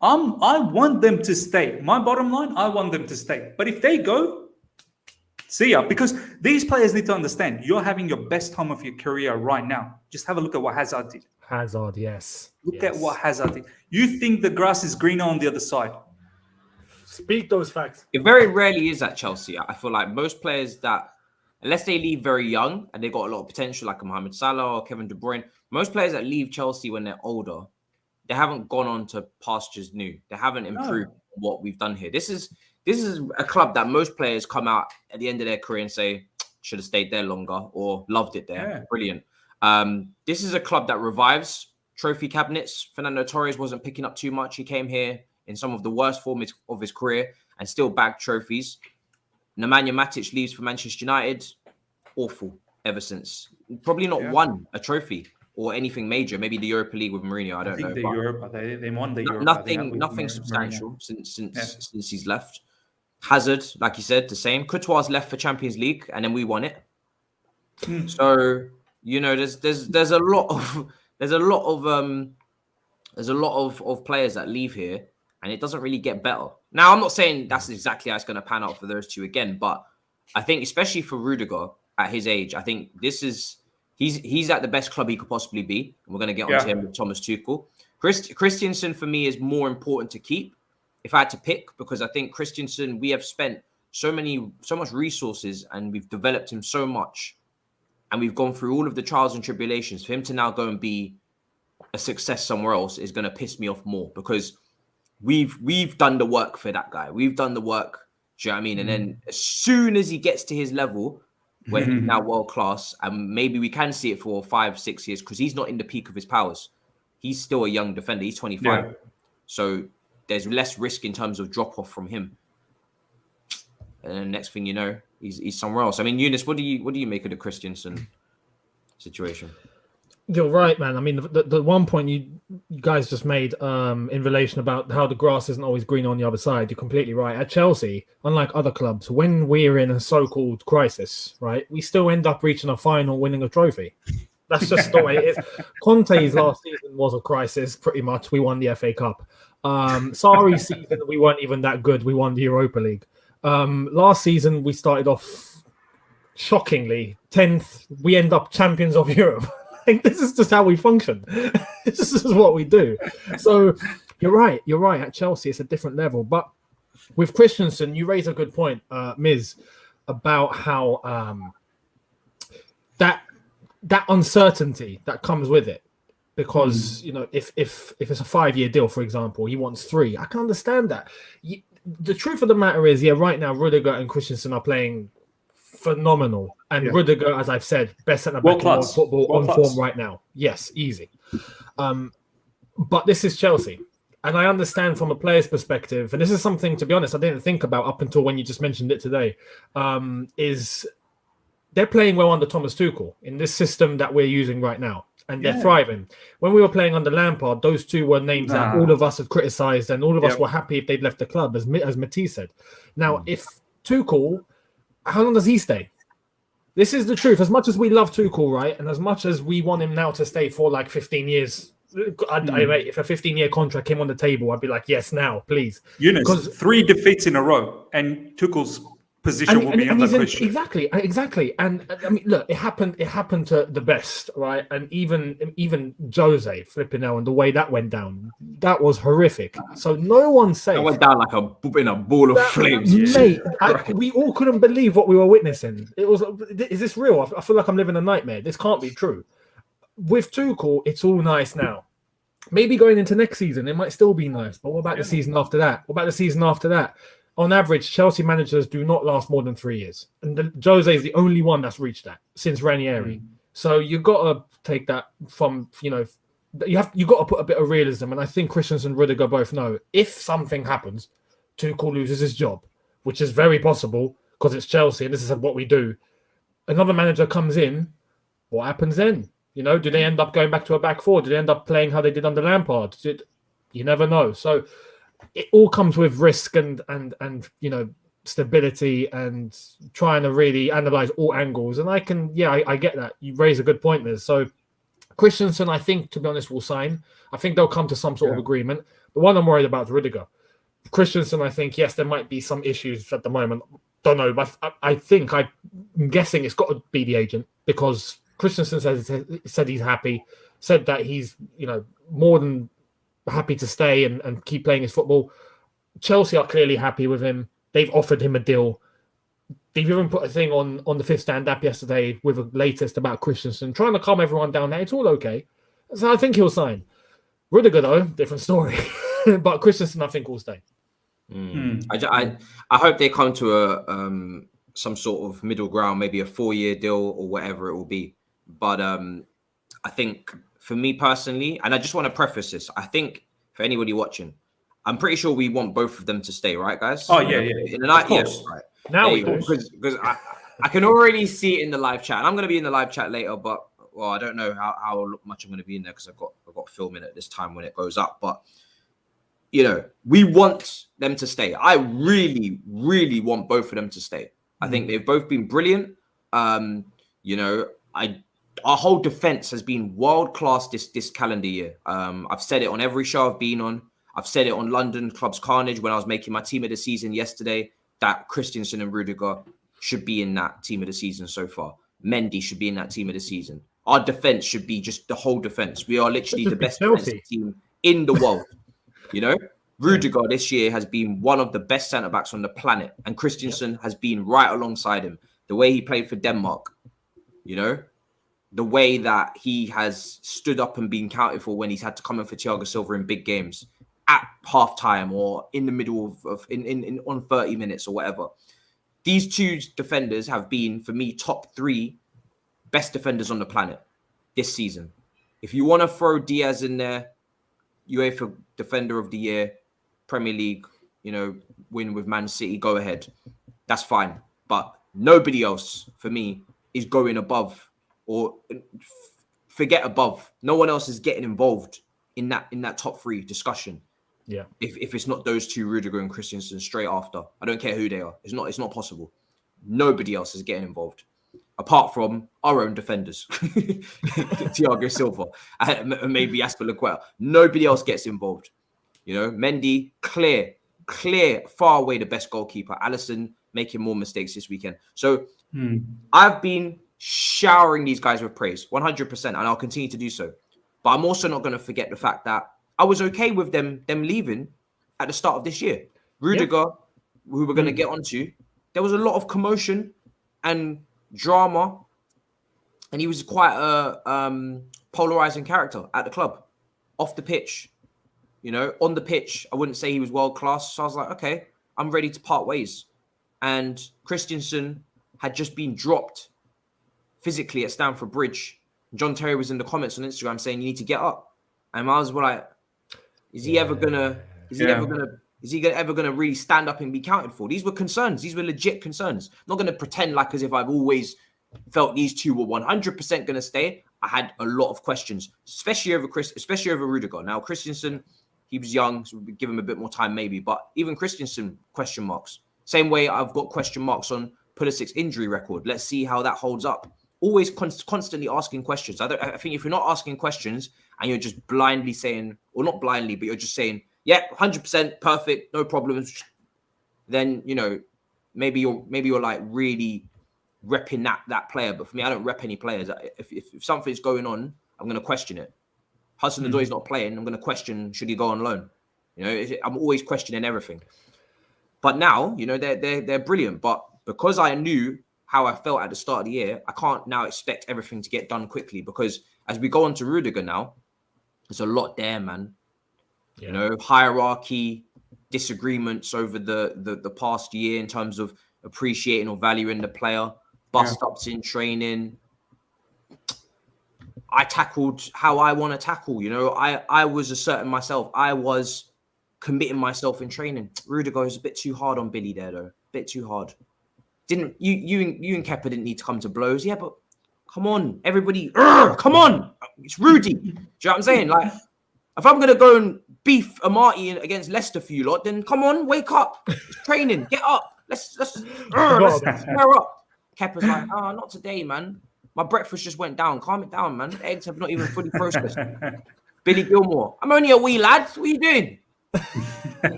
Speaker 2: I want them to stay. My bottom line, I want them to stay. But if they go, see ya. Because these players need to understand, you're having your best time of your career right now. Just have a look at what Hazard did.
Speaker 3: Hazard, yes.
Speaker 2: Look at what Hazard did. You think the grass is greener on the other side.
Speaker 3: Speak those facts.
Speaker 1: It very rarely is at Chelsea. I feel like most players that, unless they leave very young and they got a lot of potential, like Mohamed Salah or Kevin De Bruyne, most players that leave Chelsea when they're older, they haven't gone on to pastures new. They haven't improved what we've done here. This is a club that most players come out at the end of their career and say, should have stayed there longer or loved it there. Yeah. Brilliant. This is a club that revives trophy cabinets. Fernando Torres wasn't picking up too much. He came here in some of the worst form of his career and still bagged trophies. Nemanja Matic leaves for Manchester United. Awful ever since. Probably not won a trophy or anything major. Maybe the Europa League with Mourinho. I don't know.
Speaker 2: They won the Europa.
Speaker 1: Nothing substantial since he's left. Hazard, like you said, the same. Courtois left for Champions League and then we won it. So there's a lot of players that leave here and it doesn't really get better. Now, I'm not saying that's exactly how it's going to pan out for those two again, but I think especially for Rudiger at his age, I think he's at the best club he could possibly be. And we're going to get onto him with Thomas Tuchel. Christensen for me is more important to keep if I had to pick, because I think Christensen, we have spent so much resources and we've developed him so much and we've gone through all of the trials and tribulations. For him to now go and be a success somewhere else is going to piss me off more, because we've done the work for that guy. We've done the work. Do you know what I mean? And then as soon as he gets to his level, where he's now world class, and maybe we can see it for 5-6 years, because he's not in the peak of his powers. He's still a young defender. He's 25. Yeah. So there's less risk in terms of drop off from him. And then next thing you know, he's somewhere else. I mean, Younes, what do you make of the Christensen situation?
Speaker 3: You're right, man. I mean, the one point you guys just made in relation about how the grass isn't always green on the other side, you're completely right. At Chelsea, unlike other clubs, when we're in a so-called crisis, right, we still end up reaching a final, winning a trophy. That's just the way it is. Conte's last season was a crisis, pretty much. We won the FA Cup. Sarri's season, we weren't even that good. We won the Europa League. Last season, we started off shockingly 10th. We end up champions of Europe. This is just how we function. This is what we do. So You're right. At Chelsea, it's a different level. But with Christensen, you raise a good point, Miz, about how that uncertainty that comes with it. Because if it's a 5-year deal, for example, he wants 3. I can understand that. The truth of the matter is, right now Rudiger and Christensen are playing phenomenal, and Rudiger, as I've said, best centre back in world football on form right now. Yes, easy. But this is Chelsea, and I understand from a player's perspective, and this is something, to be honest, I didn't think about up until when you just mentioned it today. Is they're playing well under Thomas Tuchel in this system that we're using right now. And they're thriving. When we were playing under Lampard, those two were names that all of us have criticised, and all of us were happy if they'd left the club, as Matisse said. Now, if Tuchel, how long does he stay? This is the truth. As much as we love Tuchel, right, and as much as we want him now to stay for like 15 years, if a 15-year contract came on the table, I'd be like, yes, now, please.
Speaker 2: Because 3 defeats in a row, and Tuchel's position will be under question.
Speaker 3: Exactly. And I mean, look, it happened to the best, right? And even Jose flipping out, and the way that went down, that was horrific. So no one's safe.
Speaker 1: That went down like in a ball of flames,
Speaker 3: mate. We all couldn't believe what we were witnessing. It was, is this real? I feel like I'm living a nightmare. This can't be true. With Tuchel, it's all nice now. Maybe going into next season, it might still be nice. But what about the season after that? On average, Chelsea managers do not last more than 3 years. And Jose is the only one that's reached that since Ranieri. So you've got to take that from, you've got to put a bit of realism. And I think Christensen and Rudiger both know if something happens, Tuchel loses his job, which is very possible because it's Chelsea and this is what we do. Another manager comes in, what happens then? Do they end up going back to a back 4? Do they end up playing how they did under Lampard? You never know. So it all comes with risk and stability and trying to really analyze all angles. And I get that. You raise a good point there. So Christensen, I think, to be honest, will sign. I think they'll come to some sort of agreement. The one I'm worried about is Rudiger. Christensen, I think, yes, there might be some issues at the moment. Don't know, but I'm guessing it's got to be the agent, because Christensen said he's happy, said that he's, more than happy to stay and keep playing his football. Chelsea are clearly happy with him. They've offered him a deal. They've even put a thing on the Fifth Stand app yesterday with the latest about Christensen, trying to calm everyone down there. It's all okay. So I think he'll sign. Rudiger, though, different story. But Christensen, I think, will stay.
Speaker 1: I hope they come to some sort of middle ground, maybe a 4-year deal or whatever it will be. But I think for me personally, and I just want to preface this, I think for anybody watching, I'm pretty sure we want both of them to stay, right, guys?
Speaker 2: Oh, yeah.
Speaker 1: In the night, yes, right.
Speaker 3: Now we do.
Speaker 1: Because I can already see it in the live chat. And I'm going to be in the live chat later, but I don't know how much I'm going to be in there because I've got filming at this time when it goes up. But, we want them to stay. I really, really want both of them to stay. I think they've both been brilliant. Our whole defense has been world class this calendar year. I've said it on every show I've been on. I've said it on London Clubs Carnage when I was making my team of the season yesterday, that Christensen and Rudiger should be in that team of the season so far. Mendy should be in that team of the season. Our defense should be just the whole defense. We are literally the best defensive team in the world. Rudiger this year has been one of the best centre-backs on the planet, and Christensen has been right alongside him. The way he played for Denmark, the way that he has stood up and been counted for when he's had to come in for Thiago Silva in big games at half-time or in the middle of on 30 minutes or whatever. These two defenders have been, for me, top 3 best defenders on the planet this season. If you want to throw Diaz in there, UEFA Defender of the Year, Premier League, win with Man City, go ahead. That's fine. But nobody else, for me, is going above or forget above. No one else is getting involved in that top 3 discussion.
Speaker 3: Yeah.
Speaker 1: If it's not those two, Rudiger and Christensen, straight after. I don't care who they are. It's not possible. Nobody else is getting involved. Apart from our own defenders. Thiago Silva, and maybe Azpilicueta. Nobody else gets involved. Mendy, clear, far away the best goalkeeper. Alisson making more mistakes this weekend. So I've been showering these guys with praise, 100%, and I'll continue to do so. But I'm also not going to forget the fact that I was okay with them leaving at the start of this year. Rudiger, who we're going to get onto, there was a lot of commotion and drama, and he was quite a polarizing character at the club. Off the pitch, on the pitch, I wouldn't say he was world class. So I was like, okay, I'm ready to part ways. And Christensen had just been dropped physically at Stamford Bridge. John Terry was in the comments on Instagram saying you need to get up. And I was like, is he ever gonna really stand up and be counted for? These were concerns. These were legit concerns. I'm not gonna pretend like as if I've always felt these two were 100% gonna stay. I had a lot of questions, especially over Rudiger. Now Christensen, he was young, so we'll give him a bit more time maybe. But even Christensen, question marks. Same way I've got question marks on Pulisic's injury record. Let's see how that holds up. Always constantly asking questions. I think if you're not asking questions and you're just blindly saying, or not blindly, but you're just saying, yeah, 100% perfect, no problems, then maybe you're like really repping that player. But for me, I don't rep any players. If something's going on, I'm going to question it. Hudson-Odoi's not playing. I'm going to question, should he go on loan? I'm always questioning everything. But now, they're brilliant. But because I knew how I felt at the start of the year, I can't now expect everything to get done quickly, because as we go on to Rudiger now, there's a lot there, man. Yeah. Hierarchy, disagreements over the past year in terms of appreciating or valuing the player, bust-ups in training. I tackled how I want to tackle. I was asserting myself. I was committing myself in training. Rudiger is a bit too hard on Billy there, though. A bit too hard. You and Kepa didn't need to come to blows. Yeah, but come on, everybody. Come on. It's Rudy. Do you know what I'm saying? Like, if I'm going to go and beef Amati against Leicester for you lot, then come on, wake up. It's training. Get up. Let's square up. Kepa's like, not today, man. My breakfast just went down. Calm it down, man. The eggs have not even fully processed. Billy Gilmore, I'm only a wee lad. What are you doing?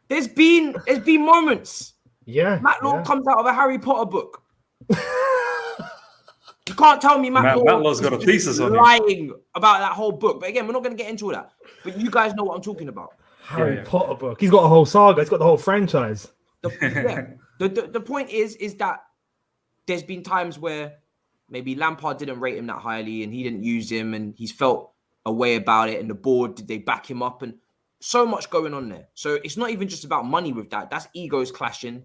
Speaker 1: There's been moments.
Speaker 3: Yeah.
Speaker 1: Matt Law comes out of a Harry Potter book. You can't tell me Matt
Speaker 2: Law's got a thesis on
Speaker 1: lying about that whole book. But again, we're not going to get into all that. But you guys know what I'm talking about.
Speaker 3: Harry Potter book. He's got a whole saga. He's got the whole franchise.
Speaker 1: The point is that there's been times where maybe Lampard didn't rate him that highly and he didn't use him and he's felt a way about it, and the board, did they back him up? And so much going on there. So it's not even just about money with that. That's egos clashing.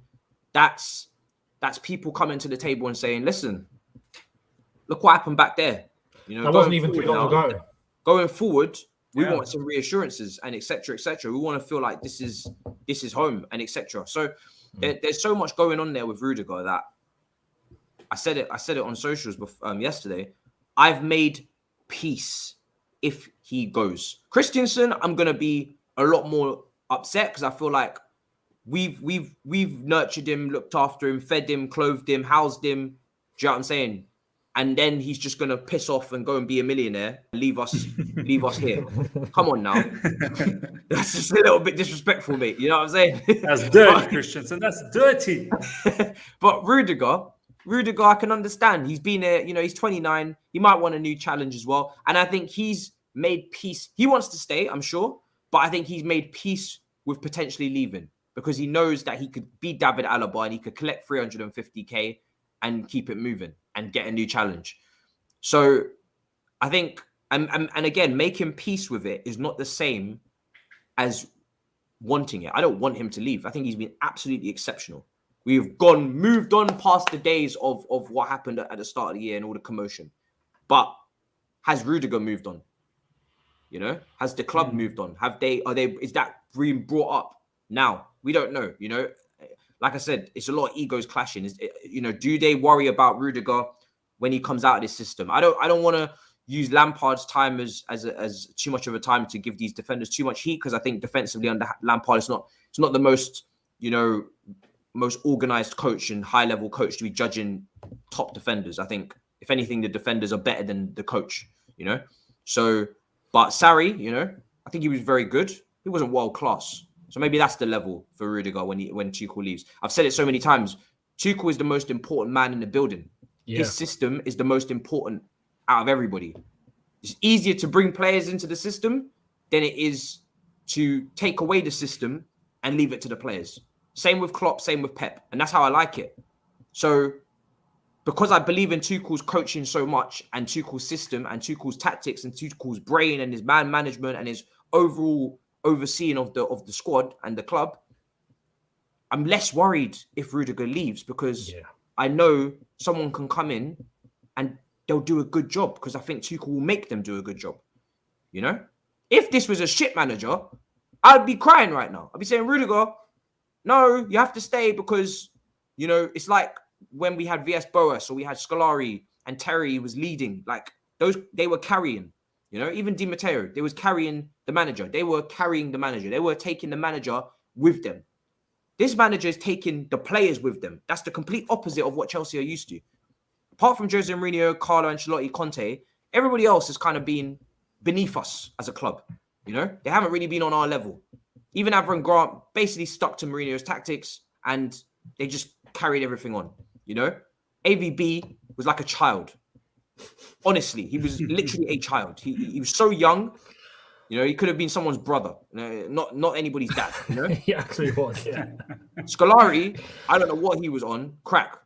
Speaker 1: That's people coming to the table and saying, listen, look what happened back there.
Speaker 3: That wasn't even too long ago.
Speaker 1: Going forward, we want some reassurances and et cetera, et cetera. We want to feel like this is home and et cetera. So there's so much going on there with Rudiger that I said it on socials yesterday. I've made peace if he goes. Christensen, I'm gonna be a lot more upset because I feel like we've nurtured him, looked after him, fed him, clothed him, housed him. Do you know what I'm saying? And then he's just gonna piss off and go and be a millionaire, leave us here. Come on now. That's just a little bit disrespectful, mate. You know what I'm saying?
Speaker 2: That's dirty, Christensen. That's dirty.
Speaker 1: But Rudiger, I can understand. He's been there, he's 29. He might want a new challenge as well. And I think he's made peace. He wants to stay, I'm sure. But I think he's made peace with potentially leaving because he knows that he could be David Alaba and he could collect 350k and keep it moving and get a new challenge. So I think, and again, making peace with it is not the same as wanting it. I don't want him to leave. I think he's been absolutely exceptional. We've moved on past the days of what happened at the start of the year and all the commotion. But has Rudiger moved on? Has the club moved on? Is that being brought up now? We don't know, Like I said, it's a lot of egos clashing. Do they worry about Rudiger when he comes out of this system? I don't want to use Lampard's time as too much of a time to give these defenders too much heat, because I think defensively under Lampard, it's not the most, most organized coach and high level coach to be judging top defenders. I think if anything, the defenders are better than the coach, So, but Sarri, I think he was very good. He wasn't world class. So maybe that's the level for Rudiger when Tuchel leaves. I've said it so many times. Tuchel is the most important man in the building. Yeah. His system is the most important out of everybody. It's easier to bring players into the system than it is to take away the system and leave it to the players. Same with Klopp, same with Pep. And that's how I like it. So because I believe in Tuchel's coaching so much and Tuchel's system and Tuchel's tactics and Tuchel's brain and his man management and his overall overseeing of the squad and the club, I'm less worried if Rudiger leaves because I know someone can come in and they'll do a good job because I think Tuchel will make them do a good job. You know? If this was a shit manager, I'd be crying right now. I'd be saying, Rudiger, no, you have to stay because, you know, it's like when we had VS Boas or we had Scolari and Terry was leading. Like, those, they were carrying, you know, even Di Matteo, they was carrying the manager. They were carrying the manager. They were taking the manager with them. This manager is taking the players with them. That's the complete opposite of what Chelsea are used to. Apart from Jose Mourinho, Carlo Ancelotti, Conte, everybody else has kind of been beneath us as a club. You know, they haven't really been on our level. Even Avram Grant basically stuck to Mourinho's tactics and they just carried everything on. You know, AVB was like a child. Honestly, he was literally a child. He was so young. You know, he could have been someone's brother, not anybody's dad. You know,
Speaker 3: He actually was. Yeah.
Speaker 1: Scolari, I don't know what he was on. Crack.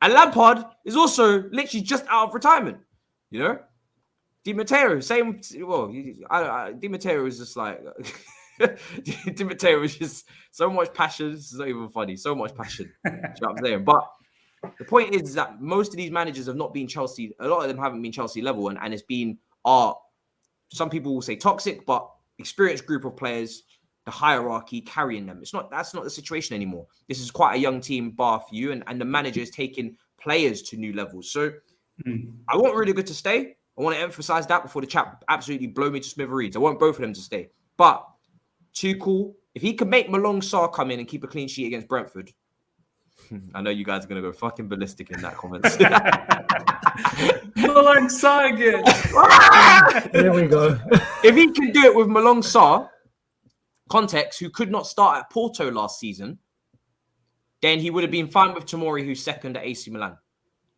Speaker 1: And Lampard is also literally just out of retirement. You know, Di Matteo, same. Well, Di Matteo is just like Di Matteo is just so much passion. It's not even funny. So much passion. You know what I'm saying? But the point is that most of these managers have not been Chelsea. A lot of them haven't been Chelsea level, and it's been some people will say toxic, but experienced group of players, the hierarchy carrying them. That's not the situation anymore. This is quite a young team, bar for you, and the manager is taking players to new levels. So I want Rudiger to stay. I want to emphasize that before the chat absolutely blow me to smithereens. I want both of them to stay. But Tuchel, if he can make Malong Sarr come in and keep a clean sheet against Brentford, I know you guys are going to go fucking ballistic in that comments.
Speaker 2: Malong Sarr again.
Speaker 3: There we go.
Speaker 1: If he can do it with Malong Sarr, context, who could not start at Porto last season, then he would have been fine with Tomori, who's second at AC Milan.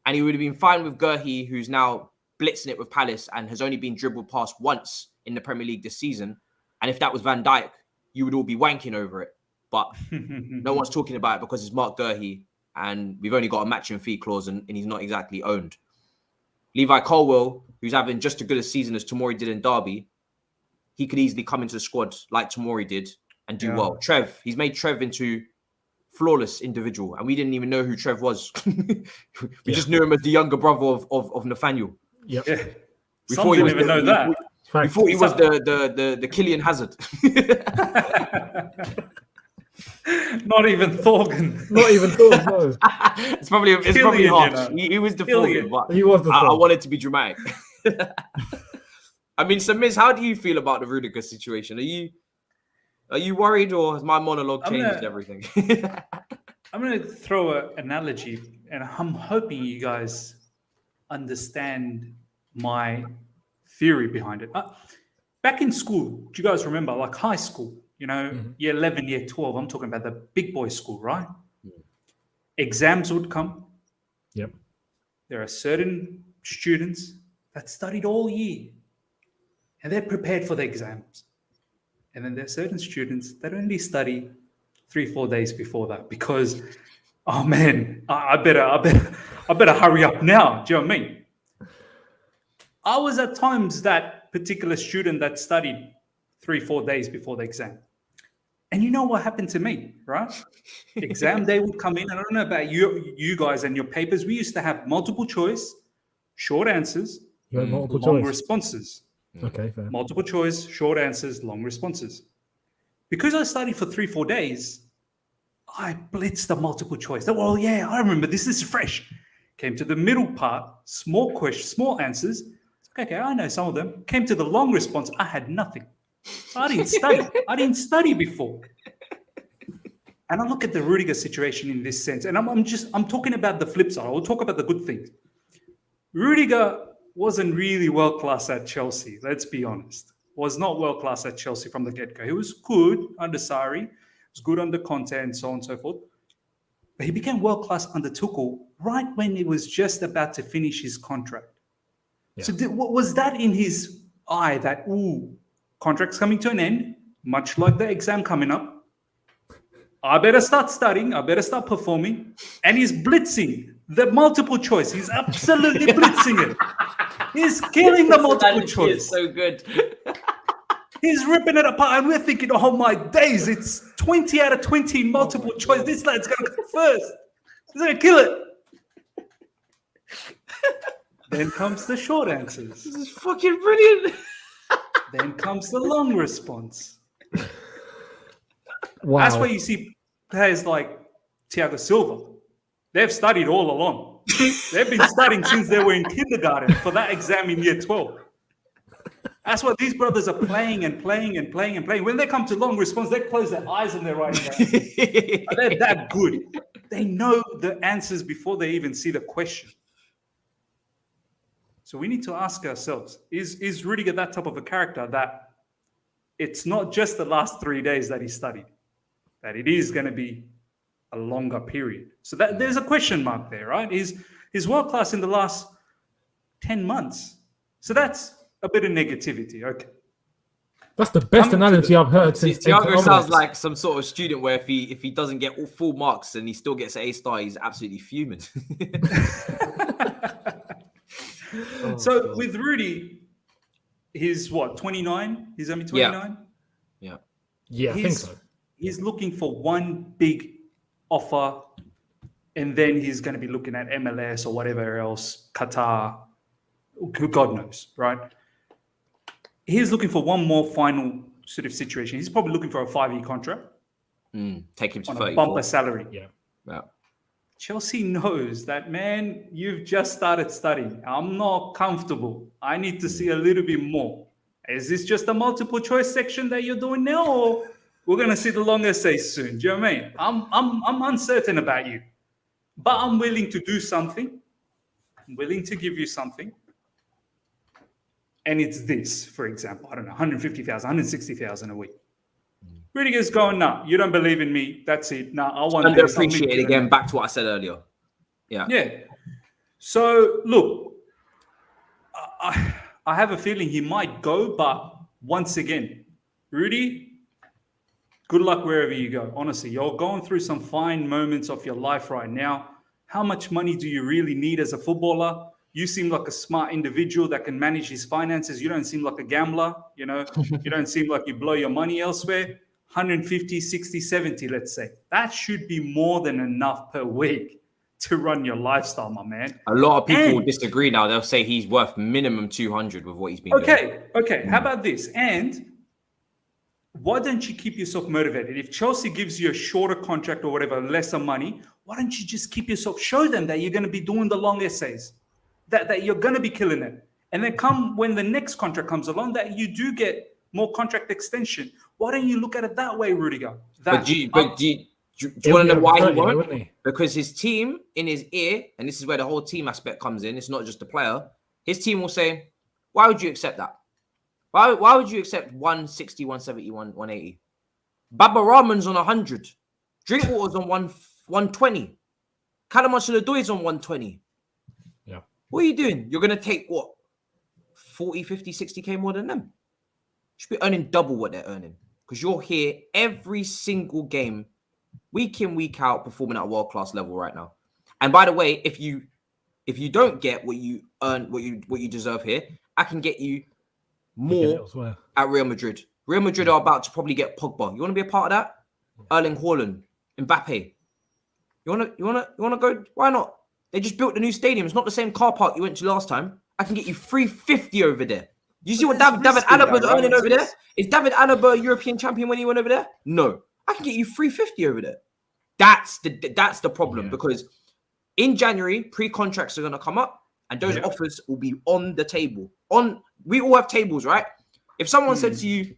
Speaker 1: And he would have been fine with Gerhi, who's now blitzing it with Palace and has only been dribbled past once in the Premier League this season. And if that was Van Dijk, you would all be wanking over it. But no one's talking about it because it's Mark Gerhi and we've only got a matching fee clause and he's not exactly owned. Levi Colwill, who's having just as good a season as Tomori did in Derby, he could easily come into the squad like Tomori did and do well. He's made Trev into flawless individual, and we didn't even know who Trev was. we just knew him as the younger brother of Nathaniel.
Speaker 3: Yep.
Speaker 2: Yeah. Some didn't even know that.
Speaker 1: We thought he was the Killian Hazard.
Speaker 2: Not even Thorgan.
Speaker 3: Not even Thorgan, no.
Speaker 1: It's probably harsh.
Speaker 2: You know.
Speaker 1: He was the Thorgan, but
Speaker 3: He was the
Speaker 1: I
Speaker 3: Thorgan.
Speaker 1: wanted to be dramatic. I mean, so Miz, how do you feel about the Rudiger situation? Are you worried, or has my monologue changed everything?
Speaker 2: I'm going to throw an analogy, and I'm hoping you guys understand my theory behind it. Back in school, do you guys remember, like high school, you know, year 11, year 12, I'm talking about the big boy school, right? Exams would come.
Speaker 3: Yep.
Speaker 2: There are certain students that studied all year and they're prepared for the exams. And then there are certain students that only study 3-4 days before that because, oh man, I better hurry up now. Do you know what I mean? I was at times that particular student that studied 3-4 days before the exam. And you know what happened to me, right? Exam day would come in. I don't know about you guys and your papers. We used to have multiple choice, short answers,
Speaker 3: You had multiple
Speaker 2: long
Speaker 3: choice.
Speaker 2: responses.
Speaker 3: Okay, fair.
Speaker 2: Multiple choice, short answers, long responses. Because I studied for 3-4 days, I blitzed the multiple choice. Well, yeah, I remember this is fresh. Came to the middle part, small questions, small answers. Okay, I know some of them. Came to the long response, I had nothing. So I didn't study. I didn't study before. And I look at the Rudiger situation in this sense, and I'm talking about the flip side. I'll talk about the good things. Rudiger wasn't really world-class at Chelsea, let's be honest. Was not world-class at Chelsea from the get-go. He was good under Sarri, he was good under Conte, and so on and so forth. But he became world-class under Tuchel right when he was just about to finish his contract. Yeah. So was that in his eye that, contract's coming to an end, much like the exam coming up. I better start studying. I better start performing. And he's blitzing the multiple choice. He's absolutely blitzing it. He's killing the multiple choice.
Speaker 1: It's so good.
Speaker 2: He's ripping it apart. And we're thinking, oh my days, it's 20 out of 20 in multiple choice. God. This lad's going to go first. He's going to kill it. Then comes the short answers.
Speaker 1: This is fucking brilliant.
Speaker 2: Then comes the long response.
Speaker 3: Wow.
Speaker 2: That's where you see players like Thiago Silva. They've studied all along. They've been studying since they were in kindergarten for that exam in year 12. That's what these brothers are playing and playing and playing and playing. When they come to long response, they close their eyes and they're writing down. They're that good. They know the answers before they even see the question. So we need to ask ourselves, is Rudiger that type of a character that it's not just the last 3 days that he studied, that it is going to be a longer period? So that there's a question mark there, right? Is world-class in the last 10 months. So that's a bit of negativity. Okay.
Speaker 3: That's the best analogy I've heard since
Speaker 1: Thiago sounds like some sort of student where if he doesn't get all full marks and he still gets an A-star, he's absolutely fuming.
Speaker 2: So with Rudy, he's what, 29? He's only 29?
Speaker 1: Yeah.
Speaker 3: Yeah, I think so.
Speaker 2: He's looking for one big offer, and then he's going to be looking at MLS or whatever else, Qatar, God knows, right? He's looking for one more final sort of situation. He's probably looking for a 5-year contract.
Speaker 1: Take him to
Speaker 2: on
Speaker 1: 34.
Speaker 2: a bumper salary.
Speaker 3: Yeah.
Speaker 2: Chelsea knows that, man, you've just started studying. I'm not comfortable. I need to see a little bit more. Is this just a multiple choice section that you're doing now, or we're going to see the long essays soon? Do you know what I mean? I'm uncertain about you, but I'm willing to do something. I'm willing to give you something. And it's this, for example, I don't know, 150,000, 160,000 a week. Rudiger's going, no, you don't believe in me. That's it. No, I want to
Speaker 1: appreciate it again. Back to what I said earlier. Yeah.
Speaker 2: So look, I have a feeling he might go, but once again, Rudy, good luck wherever you go. Honestly, you're going through some fine moments of your life right now. How much money do you really need as a footballer? You seem like a smart individual that can manage his finances. You don't seem like a gambler. You know, you don't seem like you blow your money elsewhere. 150, 60, 70, let's say. That should be more than enough per week to run your lifestyle, my man.
Speaker 1: A lot of people will disagree now. They'll say he's worth minimum 200 with what he's been doing.
Speaker 2: Okay. How about this? And why don't you keep yourself motivated? If Chelsea gives you a shorter contract or whatever, lesser money, why don't you just keep yourself, show them that you're going to be doing the long essays, that you're going to be killing it. And then when the next contract comes along, that you do get more contract extension. Why don't you look at it that way, Rudiger? Do you want to know why he won't?
Speaker 1: Because his team in his ear, and this is where the whole team aspect comes in, it's not just the player, his team will say, why would you accept that? Why would you accept 160, 170, 180? Baba Rahman's on 100. Drinkwater's on 120. Callum Hudson-Odoi's on 120.
Speaker 3: Yeah.
Speaker 1: What are you doing? You're going to take what? 40, 50, 60K more than them? You should be earning double what they're earning. Because you're here every single game, week in, week out, performing at a world-class level right now. And by the way, if you don't get what you earn, what you deserve here, I can get you more at Real Madrid. Real Madrid are about to probably get Pogba. You want to be a part of that? Erling Haaland, Mbappe. You want to go? Why not? They just built the new stadium. It's not the same car park you went to last time. I can get you 350 over there. You see what David Alaba's earning over there? Is David Alaba a European champion when he went over there? No. I can get you 350 over there. That's the problem, because in January, pre-contracts are going to come up and those offers will be on the table. We all have tables, right? If someone said to you,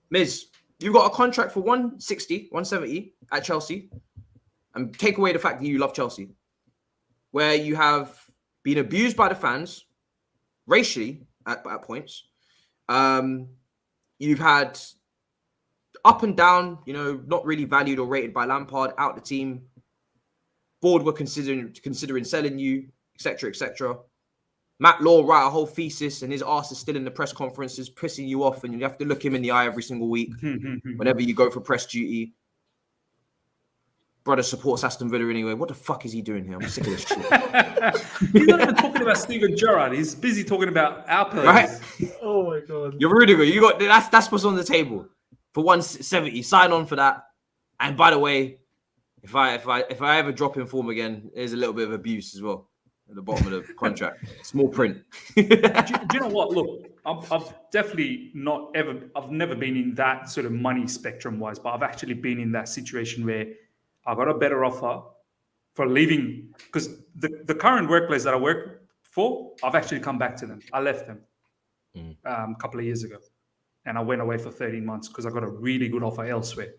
Speaker 1: Miz, you've got a contract for 160, 170 at Chelsea, and take away the fact that you love Chelsea, where you have been abused by the fans racially at points. You've had up and down, not really valued or rated by Lampard, out the team. Board were considering selling you, etc., etc. Matt Law write a whole thesis and his ass is still in the press conferences pissing you off and you have to look him in the eye every single week whenever you go for press duty. Brother supports Aston Villa anyway. What the fuck is he doing here? I'm sick of this shit.
Speaker 2: He's not even talking about Steven Gerrard. He's busy talking about our players.
Speaker 3: Right? Oh my god.
Speaker 1: You're Rudiger. You got that's what's on the table for 170. Sign on for that. And by the way, if I ever drop in form again, there's a little bit of abuse as well at the bottom of the contract. Small print.
Speaker 2: do you know what? Look, I've definitely I've never been in that sort of money spectrum wise, but I've actually been in that situation where I got a better offer for leaving, because the current workplace that I work for, I've actually come back to them. I left them a couple of years ago, and I went away for 13 months because I got a really good offer elsewhere.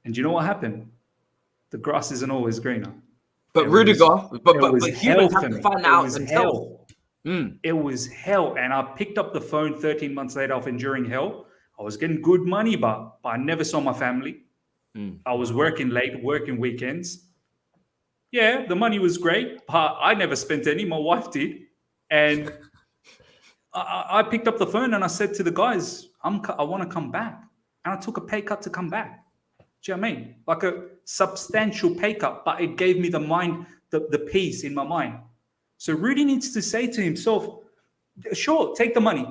Speaker 2: And do you know what happened? The grass isn't always greener.
Speaker 1: But Rudiger, but
Speaker 2: humans
Speaker 1: have to find out themselves.
Speaker 2: It was hell. And I picked up the phone 13 months later of enduring hell. I was getting good money, but I never saw my family. I was working late, working weekends. Yeah, the money was great, but I never spent any. My wife did. And I picked up the phone and I said to the guys, I want to come back. And I took a pay cut to come back. Do you know what I mean? Like a substantial pay cut, but it gave me the peace in my mind. So Rudy needs to say to himself, sure, take the money.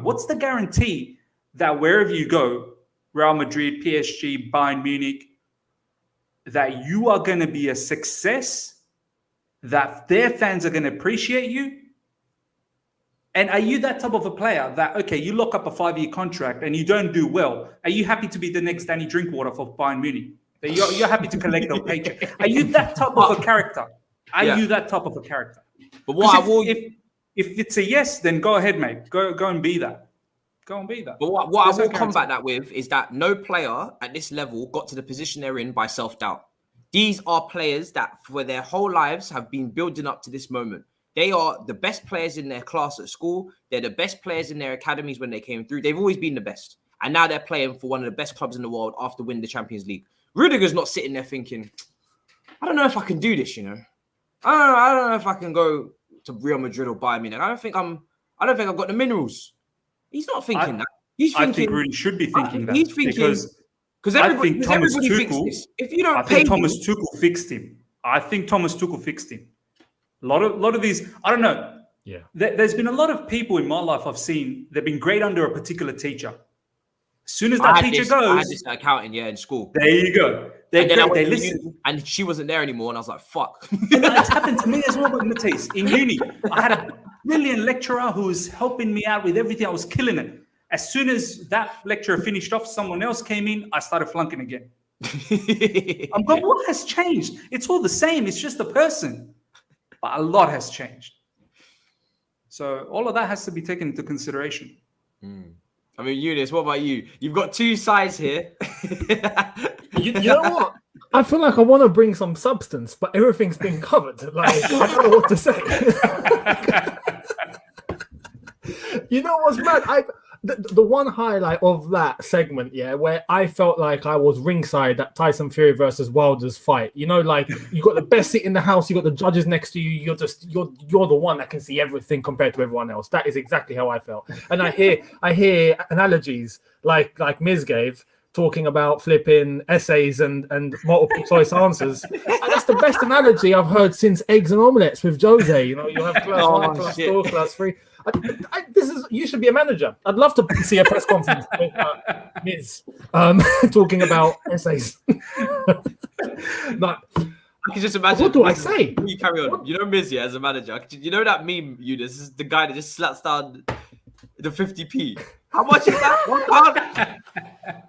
Speaker 2: What's the guarantee that wherever you go, Real Madrid, PSG, Bayern Munich, that you are going to be a success, that their fans are going to appreciate you? And are you that type of a player that, okay, you lock up a 5-year contract and you don't do well, are you happy to be the next Danny Drinkwater for Bayern Munich? You're happy to collect their paycheck? Are you that type of a character? Are you that type of a character?
Speaker 1: But
Speaker 2: if it's a yes, then go ahead, mate. Go and be that. Go and be that.
Speaker 1: But what I will combat that with is that no player at this level got to the position they're in by self-doubt. These are players that for their whole lives have been building up to this moment. They are the best players in their class at school. They're the best players in their academies when they came through. They've always been the best. And now they're playing for one of the best clubs in the world after winning the Champions League. Rudiger's not sitting there thinking, I don't know if I can do this, you know. I don't know if I can go to Real Madrid or Bayern Munich. I don't think I've got the minerals. He's not thinking that. I
Speaker 2: think Rudy should be thinking that.
Speaker 1: He's thinking because everybody thinks this. If you don't pay
Speaker 2: Thomas Tuchel fixed him. I think Thomas Tuchel fixed him. A lot of these, I don't know.
Speaker 3: Yeah.
Speaker 2: There's been a lot of people in my life I've seen, they've been great under a particular teacher. As soon as that teacher goes...
Speaker 1: I had this accountant, in school.
Speaker 2: There you go. They listen.
Speaker 1: And she wasn't there anymore, and I was like, fuck.
Speaker 2: It's happened to me as well with Matisse. In uni, I had a brilliant lecturer who was helping me out with everything. I was killing it. As soon as that lecturer finished off, someone else came in, I started flunking again. I'm going, what has changed? It's all the same. It's just the person. But a lot has changed. So all of that has to be taken into consideration.
Speaker 1: I mean, Younes, what about you? You've got two sides here.
Speaker 3: You know what? I feel like I want to bring some substance, but everything's been covered. Like, I don't know what to say. You know what's mad? The one highlight of that segment, where I felt like I was ringside at Tyson Fury versus Wilder's fight. You know, like you got the best seat in the house, you got the judges next to you. You're the one that can see everything compared to everyone else. That is exactly how I felt. And I hear analogies like Miz gave, talking about flipping essays and multiple choice answers. And that's the best analogy I've heard since eggs and omelets with Jose. You know, you'll have class 1, class 2, class 3. You should be a manager. I'd love to see a press conference with Miz talking about essays.
Speaker 1: I can just imagine.
Speaker 3: What do I say?
Speaker 1: You carry on. You know Masia as a manager. You know that meme, Younes? This is the guy that just slaps down the 50p. How much is that? £1?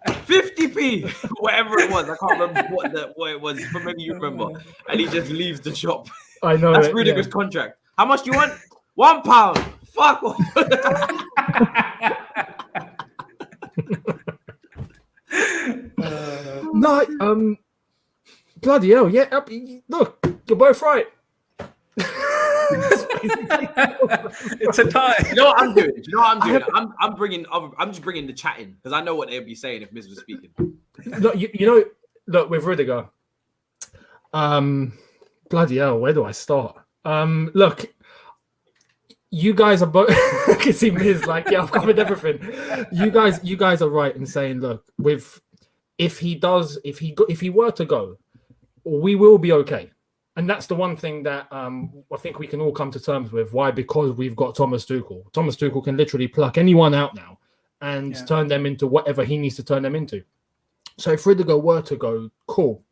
Speaker 1: 50p, whatever it was. I can't remember what it was, but maybe you remember. And he just leaves the shop.
Speaker 3: I know.
Speaker 1: That's Rudiger's contract. How much do you want? £1. Fuck off.
Speaker 3: No, bloody hell, yeah. Look, you're both right.
Speaker 2: It's a tie.
Speaker 1: You know what I'm doing? I'm just bringing the chat in because I know what they'll be saying if Miz was speaking.
Speaker 3: Look, look with Rudiger. Bloody hell, where do I start? Look, you guys are both. I can see Miz like, yeah, I've covered everything. You guys are right in saying, look, if he were to go, we will be okay. And that's the one thing that I think we can all come to terms with. Why? Because we've got Thomas Tuchel. Thomas Tuchel can literally pluck anyone out now and turn them into whatever he needs to turn them into. So if Rudiger were to go, cool.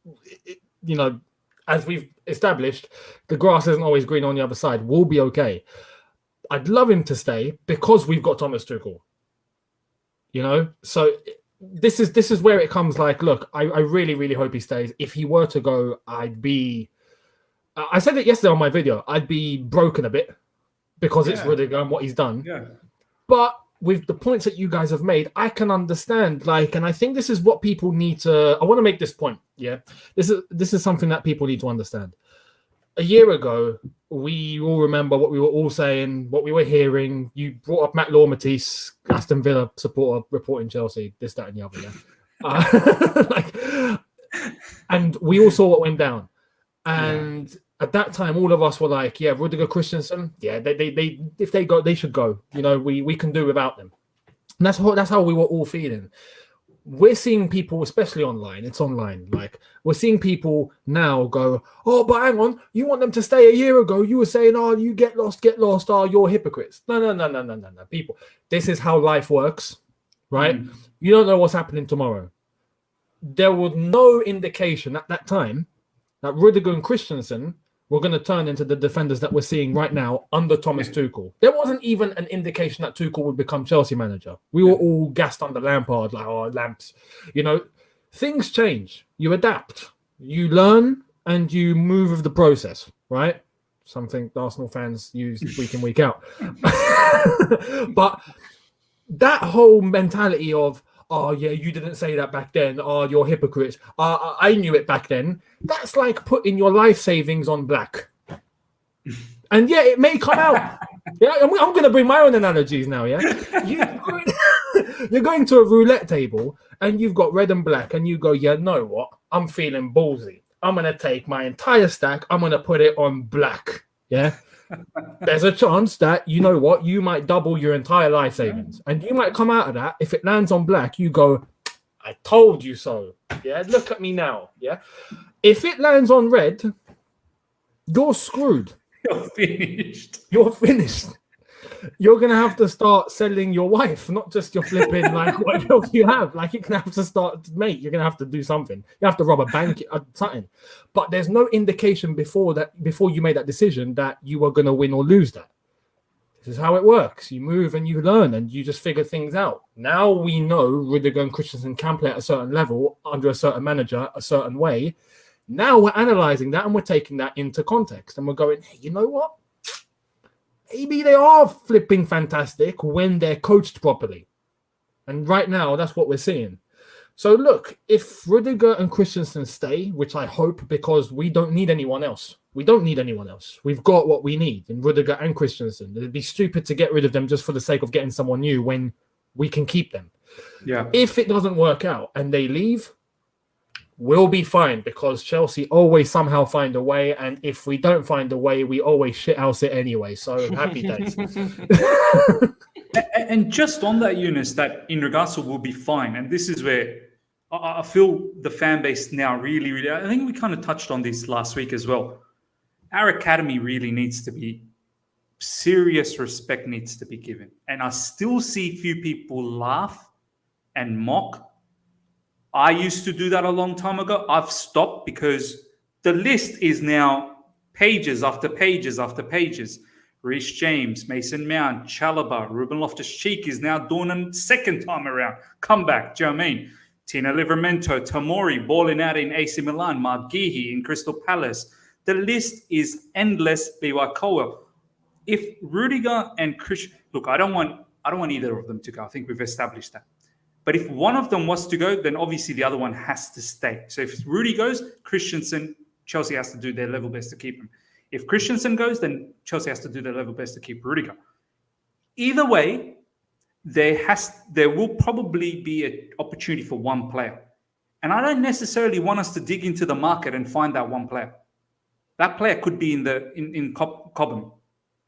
Speaker 3: As we've established, the grass isn't always green on the other side. We'll be okay. I'd love him to stay because we've got Thomas Tuchel. So this is where it comes. Like, look, I really, really hope he stays. If he were to go, I'd be. I said it yesterday on my video. I'd be broken a bit because it's Rudiger and what he's done.
Speaker 2: Yeah.
Speaker 3: But with the points that you guys have made, I can understand. And I think this is what people need to. I want to make this point. Yeah, this is something that people need to understand. A year ago, we all remember what we were all saying, what we were hearing. You brought up Matt Law-Matisse, Aston Villa supporter reporting Chelsea, this, that, and the other. Yeah, and we all saw what went down. And at that time, all of us were like, yeah, Rudiger, Christensen, yeah, they if they go, they should go. We can do without them. And that's how we were all feeling. We're seeing people, especially online, it's online, like we're seeing people now go, oh, but hang on, you want them to stay a year ago. You were saying, oh, you get lost, oh, you're hypocrites. No. People, this is how life works, right? You don't know what's happening tomorrow. There was no indication at that time that Rudiger and Christensen were going to turn into the defenders that we're seeing right now under Thomas Tuchel. There wasn't even an indication that Tuchel would become Chelsea manager. We were all gassed under Lampard, like, oh, lamps. Things change. You adapt. You learn and you move with the process, right? Something the Arsenal fans use week in, week out. But that whole mentality of, oh, yeah, you didn't say that back then. Oh, you're hypocrites. I knew it back then. That's like putting your life savings on black. And yeah, it may come out. Yeah, I'm going to bring my own analogies now, yeah? You're going to a roulette table and you've got red and black and you go, yeah, know what? I'm feeling ballsy. I'm going to take my entire stack. I'm going to put it on black, yeah? There's a chance that, you know what, you might double your entire life savings. And you might come out of that. If it lands on black, you go, I told you so. Yeah, look at me now. Yeah. If it lands on red, you're screwed.
Speaker 2: You're finished.
Speaker 3: You're finished. You're going to have to start selling your wife, not just your flipping, like, what else you have. Like, you're going to have to start, mate, you're going to have to do something. You have to rob a bank or something. But there's no indication before you made that decision that you were going to win or lose that. This is how it works. You move and you learn and you just figure things out. Now we know Rudiger and Christensen can play at a certain level under a certain manager, a certain way. Now we're analysing that and we're taking that into context. And we're going, hey, you know what? Maybe they are flipping fantastic when they're coached properly. And right now, that's what we're seeing. So look, if Rudiger and Christensen stay, which I hope, because we don't need anyone else. We don't need anyone else. We've got what we need in Rudiger and Christensen. It'd be stupid to get rid of them just for the sake of getting someone new when we can keep them.
Speaker 2: Yeah.
Speaker 3: If it doesn't work out and they leave, we'll be fine because Chelsea always somehow find a way. And if we don't find a way, we always shithouse it anyway. So happy days.
Speaker 2: And just on that, Younes, that in regards to we'll be fine. And this is where I feel the fan base now really, really, I think we kind of touched on this last week as well. Our academy really needs to be, serious respect needs to be given. And I still see few people laugh and mock. I used to do that a long time ago. I've stopped because the list is now pages after pages after pages. Reece James, Mason Mount, Chalobah, Ruben Loftus-Cheek is now doing a second time around. Come back, do you know what I mean? Tino Livramento, Tomori, balling out in AC Milan, Margihi in Crystal Palace. The list is endless. Biwakoa. If Rudiger and Chris, look, I don't want either of them to go. I think we've established that. But if one of them was to go, then obviously the other one has to stay. So if Rudy goes, Christensen, Chelsea has to do their level best to keep him. If Christensen goes, then Chelsea has to do their level best to keep Rudiger. Either way, there will probably be an opportunity for one player. And I don't necessarily want us to dig into the market and find that one player. That player could be in Cobham.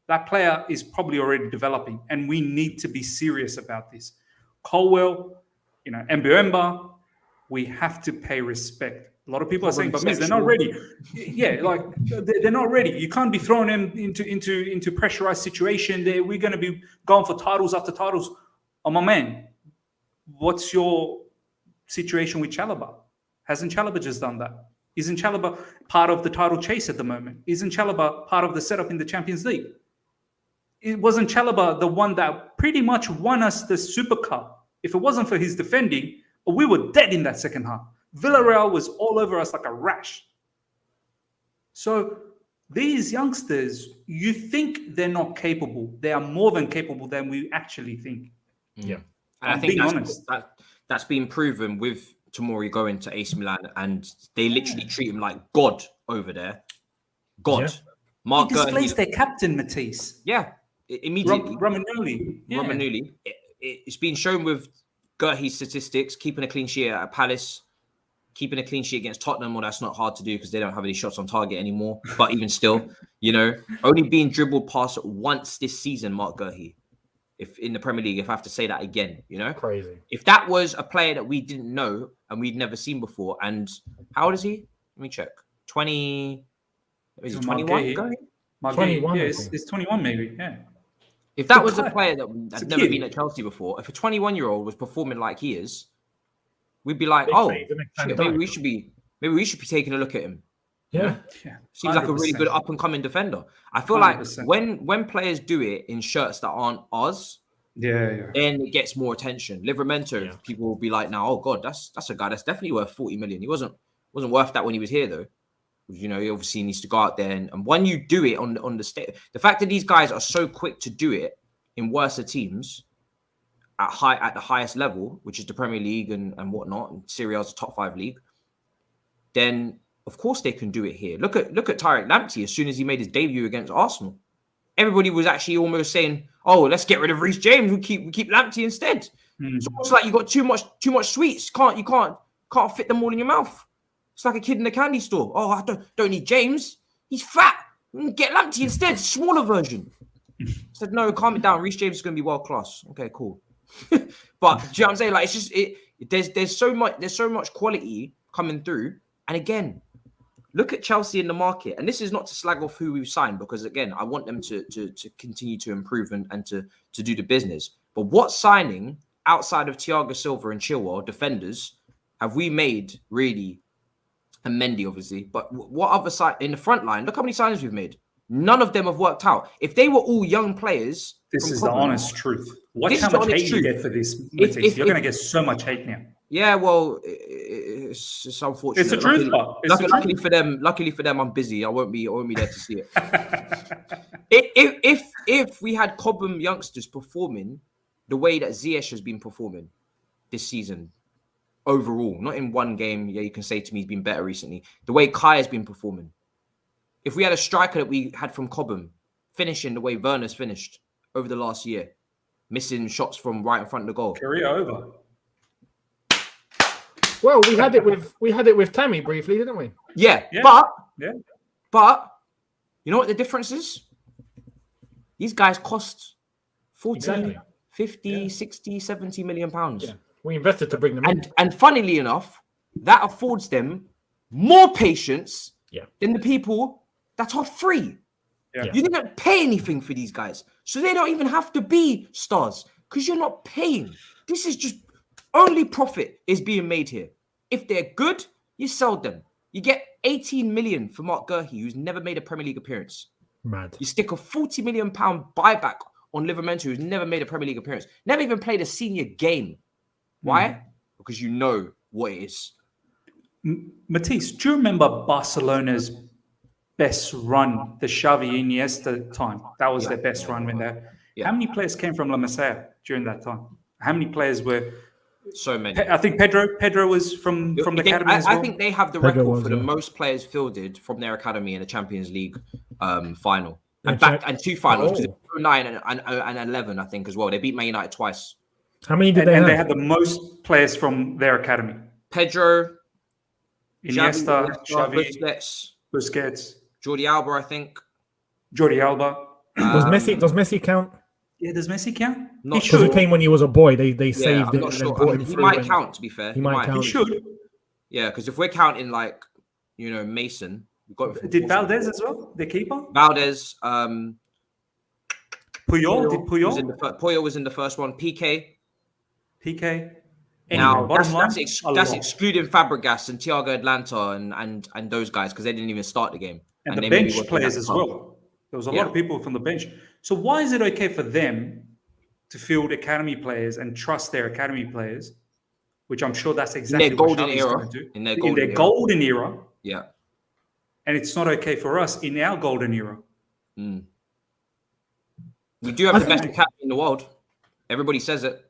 Speaker 2: That player is probably already developing, and we need to be serious about this. Colwell, Mbemba, we have to pay respect. A lot of people are saying, but Miz, they're not ready. Yeah, like they're not ready. You can't be throwing them into pressurized situation. We're going to be going for titles after titles. Oh, my man, what's your situation with Chalobah? Hasn't Chalobah just done that? Isn't Chalobah part of the title chase at the moment? Isn't Chalobah part of the setup in the Champions League? It wasn't Chalobah the one that pretty much won us the Super Cup. If it wasn't for his defending, we were dead in that second half. Villarreal was all over us like a rash. So these youngsters, you think they're not capable. They are more than capable than we actually think.
Speaker 3: Yeah.
Speaker 1: And I think that's been proven with Tomori going to AC Milan, and they literally treat him like God over there. God. Yeah.
Speaker 2: Mark he displays their captain, Matisse.
Speaker 1: Yeah, immediately.
Speaker 2: Romagnoli.
Speaker 1: Yeah. Romagnoli. It's been shown with Gerhi's statistics, keeping a clean sheet at Palace, keeping a clean sheet against Tottenham. Well, that's not hard to do because they don't have any shots on target anymore. But even still, only being dribbled past once this season, Mark Gerhi. If in the Premier League, if I have to say that again,
Speaker 3: Crazy.
Speaker 1: If that was a player that we didn't know and we'd never seen before, and how old is he? Let me check. 20. Is it 21?
Speaker 3: 21.
Speaker 2: Yeah, it's 21 maybe. Yeah.
Speaker 1: If that was a player that had never been at Chelsea before, if a 21-year-old was performing like he is, we'd be like, maybe we should be taking a look at him.
Speaker 3: Yeah.
Speaker 1: Seems 100%. Like a really good up-and-coming defender. I feel 100%. Like when players do it in shirts that aren't ours, then it gets more attention. Livramento, people will be like, now, oh God, that's a guy that's definitely worth 40 million. He wasn't worth that when he was here though. He obviously needs to go out there and when you do it on the state, the fact that these guys are so quick to do it in worse teams at the highest level, which is the Premier League and whatnot, and Serie A's the top 5 league, then of course they can do it here. Look at Tariq Lamptey. As soon as he made his debut against Arsenal, everybody was actually almost saying, "Oh, let's get rid of Reece James. We keep Lamptey instead." It's almost like you got too much sweets. You can't fit them all in your mouth. It's like a kid in the candy store. Oh, I don't need James. He's fat. Get Lamptey instead. Smaller version. I said, no, calm it down. Reece James is going to be world class. Okay, cool. But do you know what I'm saying? Like, it's just there's so much quality coming through. And again, look at Chelsea in the market. And this is not to slag off who we've signed, because again, I want them to continue to improve and to do the business. But what signing outside of Thiago Silva and Chilwell, defenders, have we made really? And Mendy, obviously. But what other side in the front line? Look how many signings we've made. None of them have worked out. If they were all young players,
Speaker 2: this is the honest truth. Watch how much hate you get for this. You're going to get so much hate now.
Speaker 1: Yeah, well, it's unfortunate.
Speaker 2: It's the truth.
Speaker 1: Luckily for them, I'm busy. I won't be there to see it. If we had Cobham youngsters performing the way that Ziyech has been performing this season, overall, not in one game, you can say to me he's been better recently. The way Kai has been performing. If we had a striker that we had from Cobham finishing the way Werner's finished over the last year, missing shots from right in front of the goal.
Speaker 2: Career over.
Speaker 3: Well, we had it with Tammy briefly, didn't we?
Speaker 1: Yeah. But you know what the difference is? These guys cost 40, 50, 60, 70 million pounds.
Speaker 3: Yeah. We invested to bring them in.
Speaker 1: And funnily enough, that affords them more patience than the people that are free. Yeah. You didn't pay anything for these guys. So they don't even have to be stars because you're not paying. This is just only profit is being made here. If they're good, you sell them. You get 18 million for Mark Gerhi, who's never made a Premier League appearance.
Speaker 3: Mad.
Speaker 1: You stick a £40 million buyback on Livramento, who's never made a Premier League appearance. Never even played a senior game. Why? Because you know what it is.
Speaker 2: Matisse, do you remember Barcelona's best run, the Xavi Iniesta time? That was their best run when they. How many players came from La Masia during that time? How many players were?
Speaker 1: So many.
Speaker 2: I think Pedro was from the academy as well.
Speaker 1: I think they have the record for the most players fielded from their academy in a Champions League final. And two finals, 9 and 11, I think, as well. They beat Man United twice.
Speaker 3: How many did they have?
Speaker 2: And they had the most players from their academy.
Speaker 1: Pedro,
Speaker 2: Iniesta, Xavi,
Speaker 1: Busquets,
Speaker 2: Jordi
Speaker 1: Alba, I think.
Speaker 2: Jordi Alba.
Speaker 3: Does Messi count?
Speaker 2: Yeah, does Messi count?
Speaker 1: Not
Speaker 3: Because he came when he was a boy. They saved
Speaker 1: I'm
Speaker 3: him
Speaker 1: not
Speaker 3: and
Speaker 1: sure.
Speaker 3: then brought him
Speaker 1: He
Speaker 3: through.
Speaker 1: might
Speaker 3: and
Speaker 1: count, to be fair.
Speaker 3: He might count.
Speaker 2: He should.
Speaker 1: Yeah, because if we're counting like, Mason, we've got
Speaker 2: Did Valdez as well, the keeper?
Speaker 1: Valdez,
Speaker 2: Puyol? Did Puyol?
Speaker 1: Puyol was in the first one. PK.
Speaker 2: PK.
Speaker 1: Now
Speaker 2: Anyway,
Speaker 1: that's excluding Fabregas and Thiago Atlanta and those guys because they didn't even start the game.
Speaker 2: And the
Speaker 1: they
Speaker 2: bench
Speaker 1: maybe
Speaker 2: players as well. There was a lot of people from the bench. So why is it okay for them to field academy players and trust their academy players, which I'm sure that's exactly what Xavi's going to do.
Speaker 1: In their
Speaker 2: golden era.
Speaker 1: Yeah.
Speaker 2: And it's not okay for us in our golden era.
Speaker 1: Mm. We do have the best academy in the world. Everybody says it.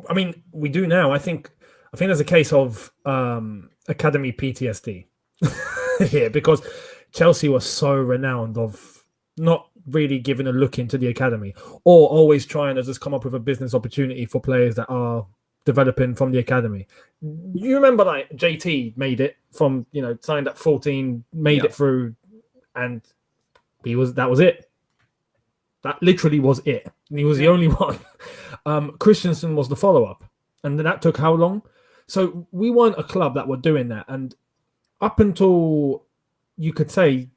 Speaker 3: I mean, we do now. I think there's a case of academy PTSD here because Chelsea was so renowned of not really giving a look into the academy or always trying to just come up with a business opportunity for players that are developing from the academy. You remember like JT made it from, signed at 14, made it through, and that was it. That literally was it. And he was the only one. Christensen was the follow-up. And that took how long? So we weren't a club that were doing that. And up until, you could say,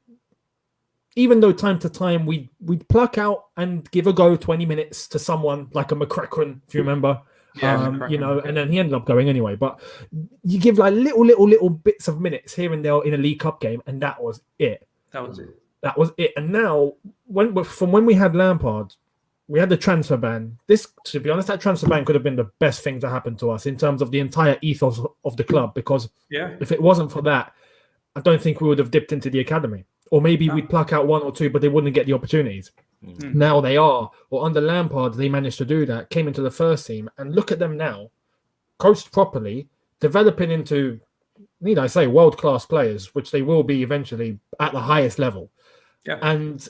Speaker 3: even though time to time we'd pluck out and give a go 20 minutes to someone like a McCracken, if you remember. And then he ended up going anyway. But you give like little bits of minutes here and there in a League Cup game, and that was it.
Speaker 2: That was it.
Speaker 3: That was it. And now, from when we had Lampard, we had the transfer ban. To be honest, that transfer ban could have been the best thing to happen to us in terms of the entire ethos of the club. Because if it wasn't for that, I don't think we would have dipped into the academy. Or maybe we'd pluck out one or two, but they wouldn't get the opportunities. Mm-hmm. Now they are. Or under Lampard, they managed to do that, came into the first team. And look at them now, coached properly, developing into, need I say, world-class players, which they will be eventually at the highest level. Yeah. And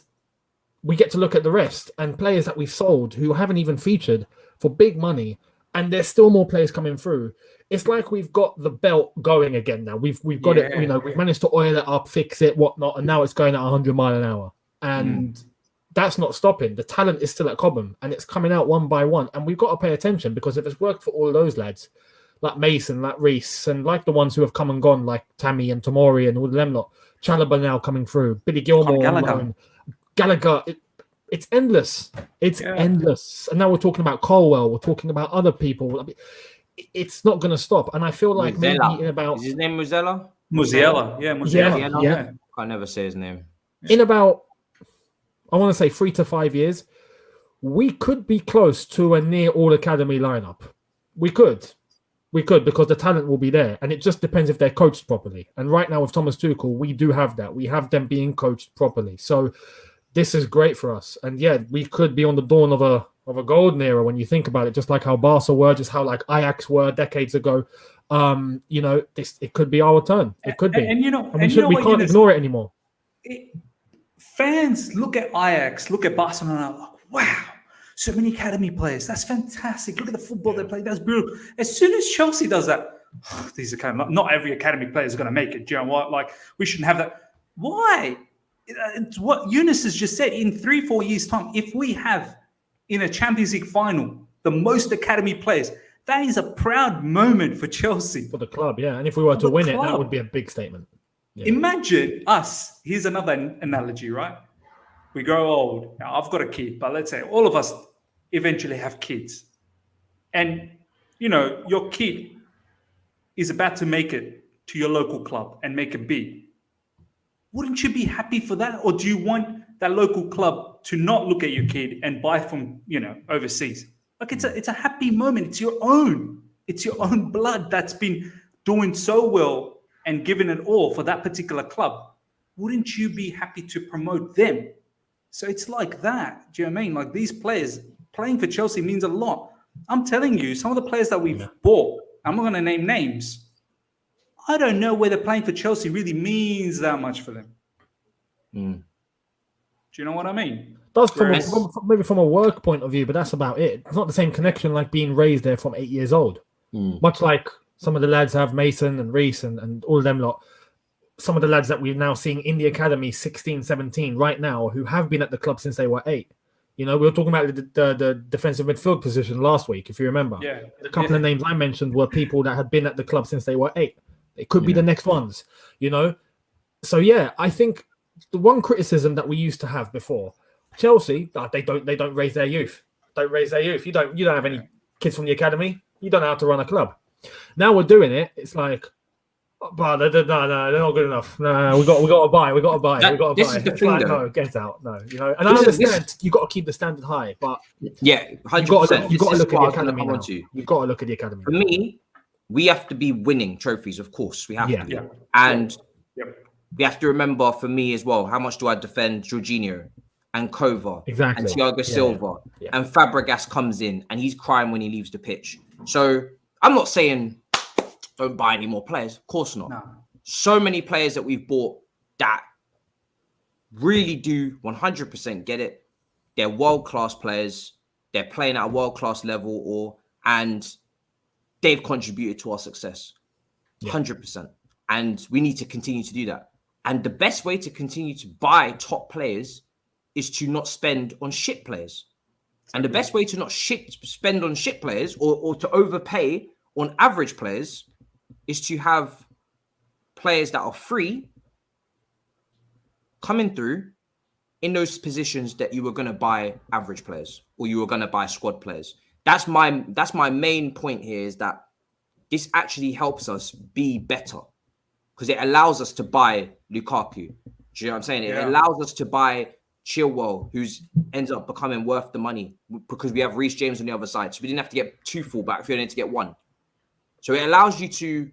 Speaker 3: we get to look at the rest and players that we've sold who haven't even featured for big money, and there's still more players coming through. It's like we've got the belt going again now. We've got it, we've managed to oil it up, fix it, whatnot, and now it's going at 100 miles an hour. And that's not stopping. The talent is still at Cobham, and it's coming out one by one. And we've got to pay attention, because if it's worked for all of those lads, like Mason, like Reece, and like the ones who have come and gone, like Tammy and Tomori and all of them lot, Chalobah now coming through, Billy Gilmore, Gallagher. It's endless. It's endless. And now we're talking about Colwell. We're talking about other people. I mean, it's not going to stop. And I feel like maybe in about...
Speaker 1: Is his name Musiala?
Speaker 2: Musiala. Yeah, Musiala.
Speaker 3: Yeah.
Speaker 1: I never say his name.
Speaker 3: In about, I want to say 3 to 5 years, we could be close to a near all academy lineup. We could, because the talent will be there. And it just depends if they're coached properly. And right now with Thomas Tuchel, we do have that. We have them being coached properly. So this is great for us. And we could be on the dawn of a golden era when you think about it, just like how Barca were, just how like Ajax were decades ago. It could be our turn. It could be. And we can't ignore it anymore.
Speaker 2: Fans look at Ajax, look at Barcelona, like, wow, so many academy players. That's fantastic. Look at the football they play. That's beautiful. As soon as Chelsea does that, these are not every academy player is going to make it. Do you know what? Like, we shouldn't have that. Why? It's what Younes has just said. In 3-4 years' time, if we have in a Champions League final the most academy players, that is a proud moment for Chelsea.
Speaker 3: For the club, yeah. And if we were to win it, that would be a big statement. Yeah.
Speaker 2: Imagine us. Here's another analogy, right? We grow old. Now, I've got a kid, but let's say all of us eventually have kids. And, your kid is about to make it to your local club and make it big. Wouldn't you be happy for that? Or do you want that local club to not look at your kid and buy from, overseas? Like, it's a happy moment. It's your own. It's your own blood that's been doing so well and giving it all for that particular club. Wouldn't you be happy to promote them? So it's like that. Do you know what I mean? Like, these players playing for Chelsea means a lot. I'm telling you, some of the players that we've bought, I'm not going to name names. I don't know whether playing for Chelsea really means that much for them. Do you know what I mean?
Speaker 3: Does maybe from a work point of view, but that's about it. It's not the same connection like being raised there from 8 years old. Much like some of the lads have, Mason and Reece and all of them lot. some of the lads that we're now seeing in the academy, 16, 17, right now, who have been at the club since they were 8. You know, we were talking about the defensive midfield position last week, if you remember.
Speaker 2: Yeah.
Speaker 3: A couple of names I mentioned were people that had been at the club since they were 8. It could be the next ones, you know. So yeah, I think the one criticism that we used to have before, Chelsea, they don't raise their youth. Don't raise their youth. You don't have any kids from the academy. You don't know how to run a club. Now we're doing it. It's like, but no, they're not good enough. No, we got to buy.
Speaker 1: This is the thing,
Speaker 3: like,
Speaker 1: though.
Speaker 3: no, get out. No, you know. And I understand you got to keep the standard high, but
Speaker 1: yeah, 100%.
Speaker 3: You got to look at the academy now. You've got to look at the academy.
Speaker 1: For me, we have to be winning trophies, of course. We have to.
Speaker 2: Yeah.
Speaker 1: And we have to remember, for me as well, how much do I defend Jorginho and Kova and Thiago Silva and Fabregas comes in and he's crying when he leaves the pitch. So I'm not saying don't buy any more players. Of course not. No. So many players that we've bought that really do 100% get it. They're world-class players. They're playing at a world-class level, and they've contributed to our success. 100%. And we need to continue to do that. And the best way to continue to buy top players is to not spend on shit players. And the best way to not spend on shit players or to overpay on average players is to have players that are free coming through in those positions that you were going to buy average players or you were going to buy squad players. That's my main point here, is that this actually helps us be better because it allows us to buy Lukaku. Do you know what I'm saying? It allows us to buy Chilwell, who ends up becoming worth the money because we have Reece James on the other side. So we didn't have to get 2 fullbacks, we only had to get 1. So it allows you to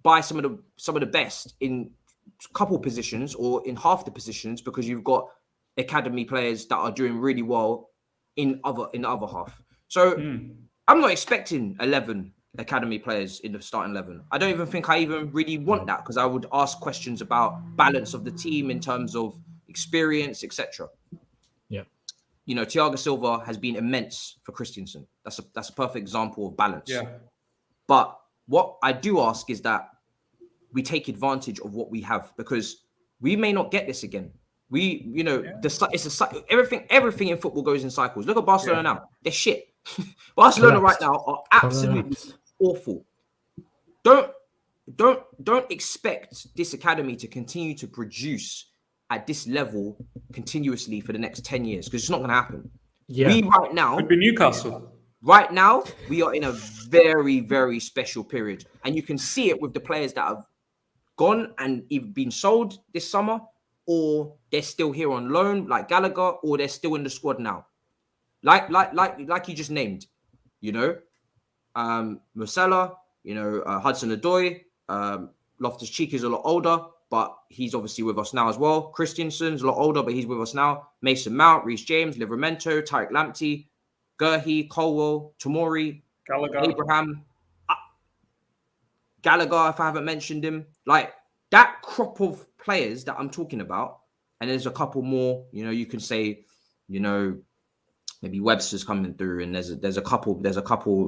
Speaker 1: buy some of the best in a couple positions or in half the positions because you've got academy players that are doing really well in the other half. So I'm not expecting 11 academy players in the starting 11. I don't even think I even really want that because I would ask questions about balance of the team in terms of experience, etc.
Speaker 3: Yeah.
Speaker 1: You know, Thiago Silva has been immense for Christensen. That's a perfect example of balance.
Speaker 2: Yeah.
Speaker 1: But what I do ask is that we take advantage of what we have because we may not get this again. Everything in football goes in cycles. Look at Barcelona now; they're shit. Barcelona right now are absolutely awful. Don't expect this academy to continue to produce at this level continuously for the next 10 years because it's not going to happen.
Speaker 2: Yeah, could be Newcastle.
Speaker 1: Right now, we are in a very, very special period. And you can see it with the players that have gone and either been sold this summer or they're still here on loan, like Gallagher, or they're still in the squad now. Like you just named, you know, Masia, you know, Hudson-Odoi, Loftus-Cheek is a lot older, but he's obviously with us now as well. Christensen's a lot older, but he's with us now. Mason Mount, Reece James, Livramento, Tariq Lamptey, Gurhi, Colwell, Tomori,
Speaker 2: Gallagher,
Speaker 1: Abraham, Gallagher, if I haven't mentioned him. Like that crop of players that I'm talking about, and there's a couple more, you know, you can say, you know, maybe Webster's coming through, and there's a couple,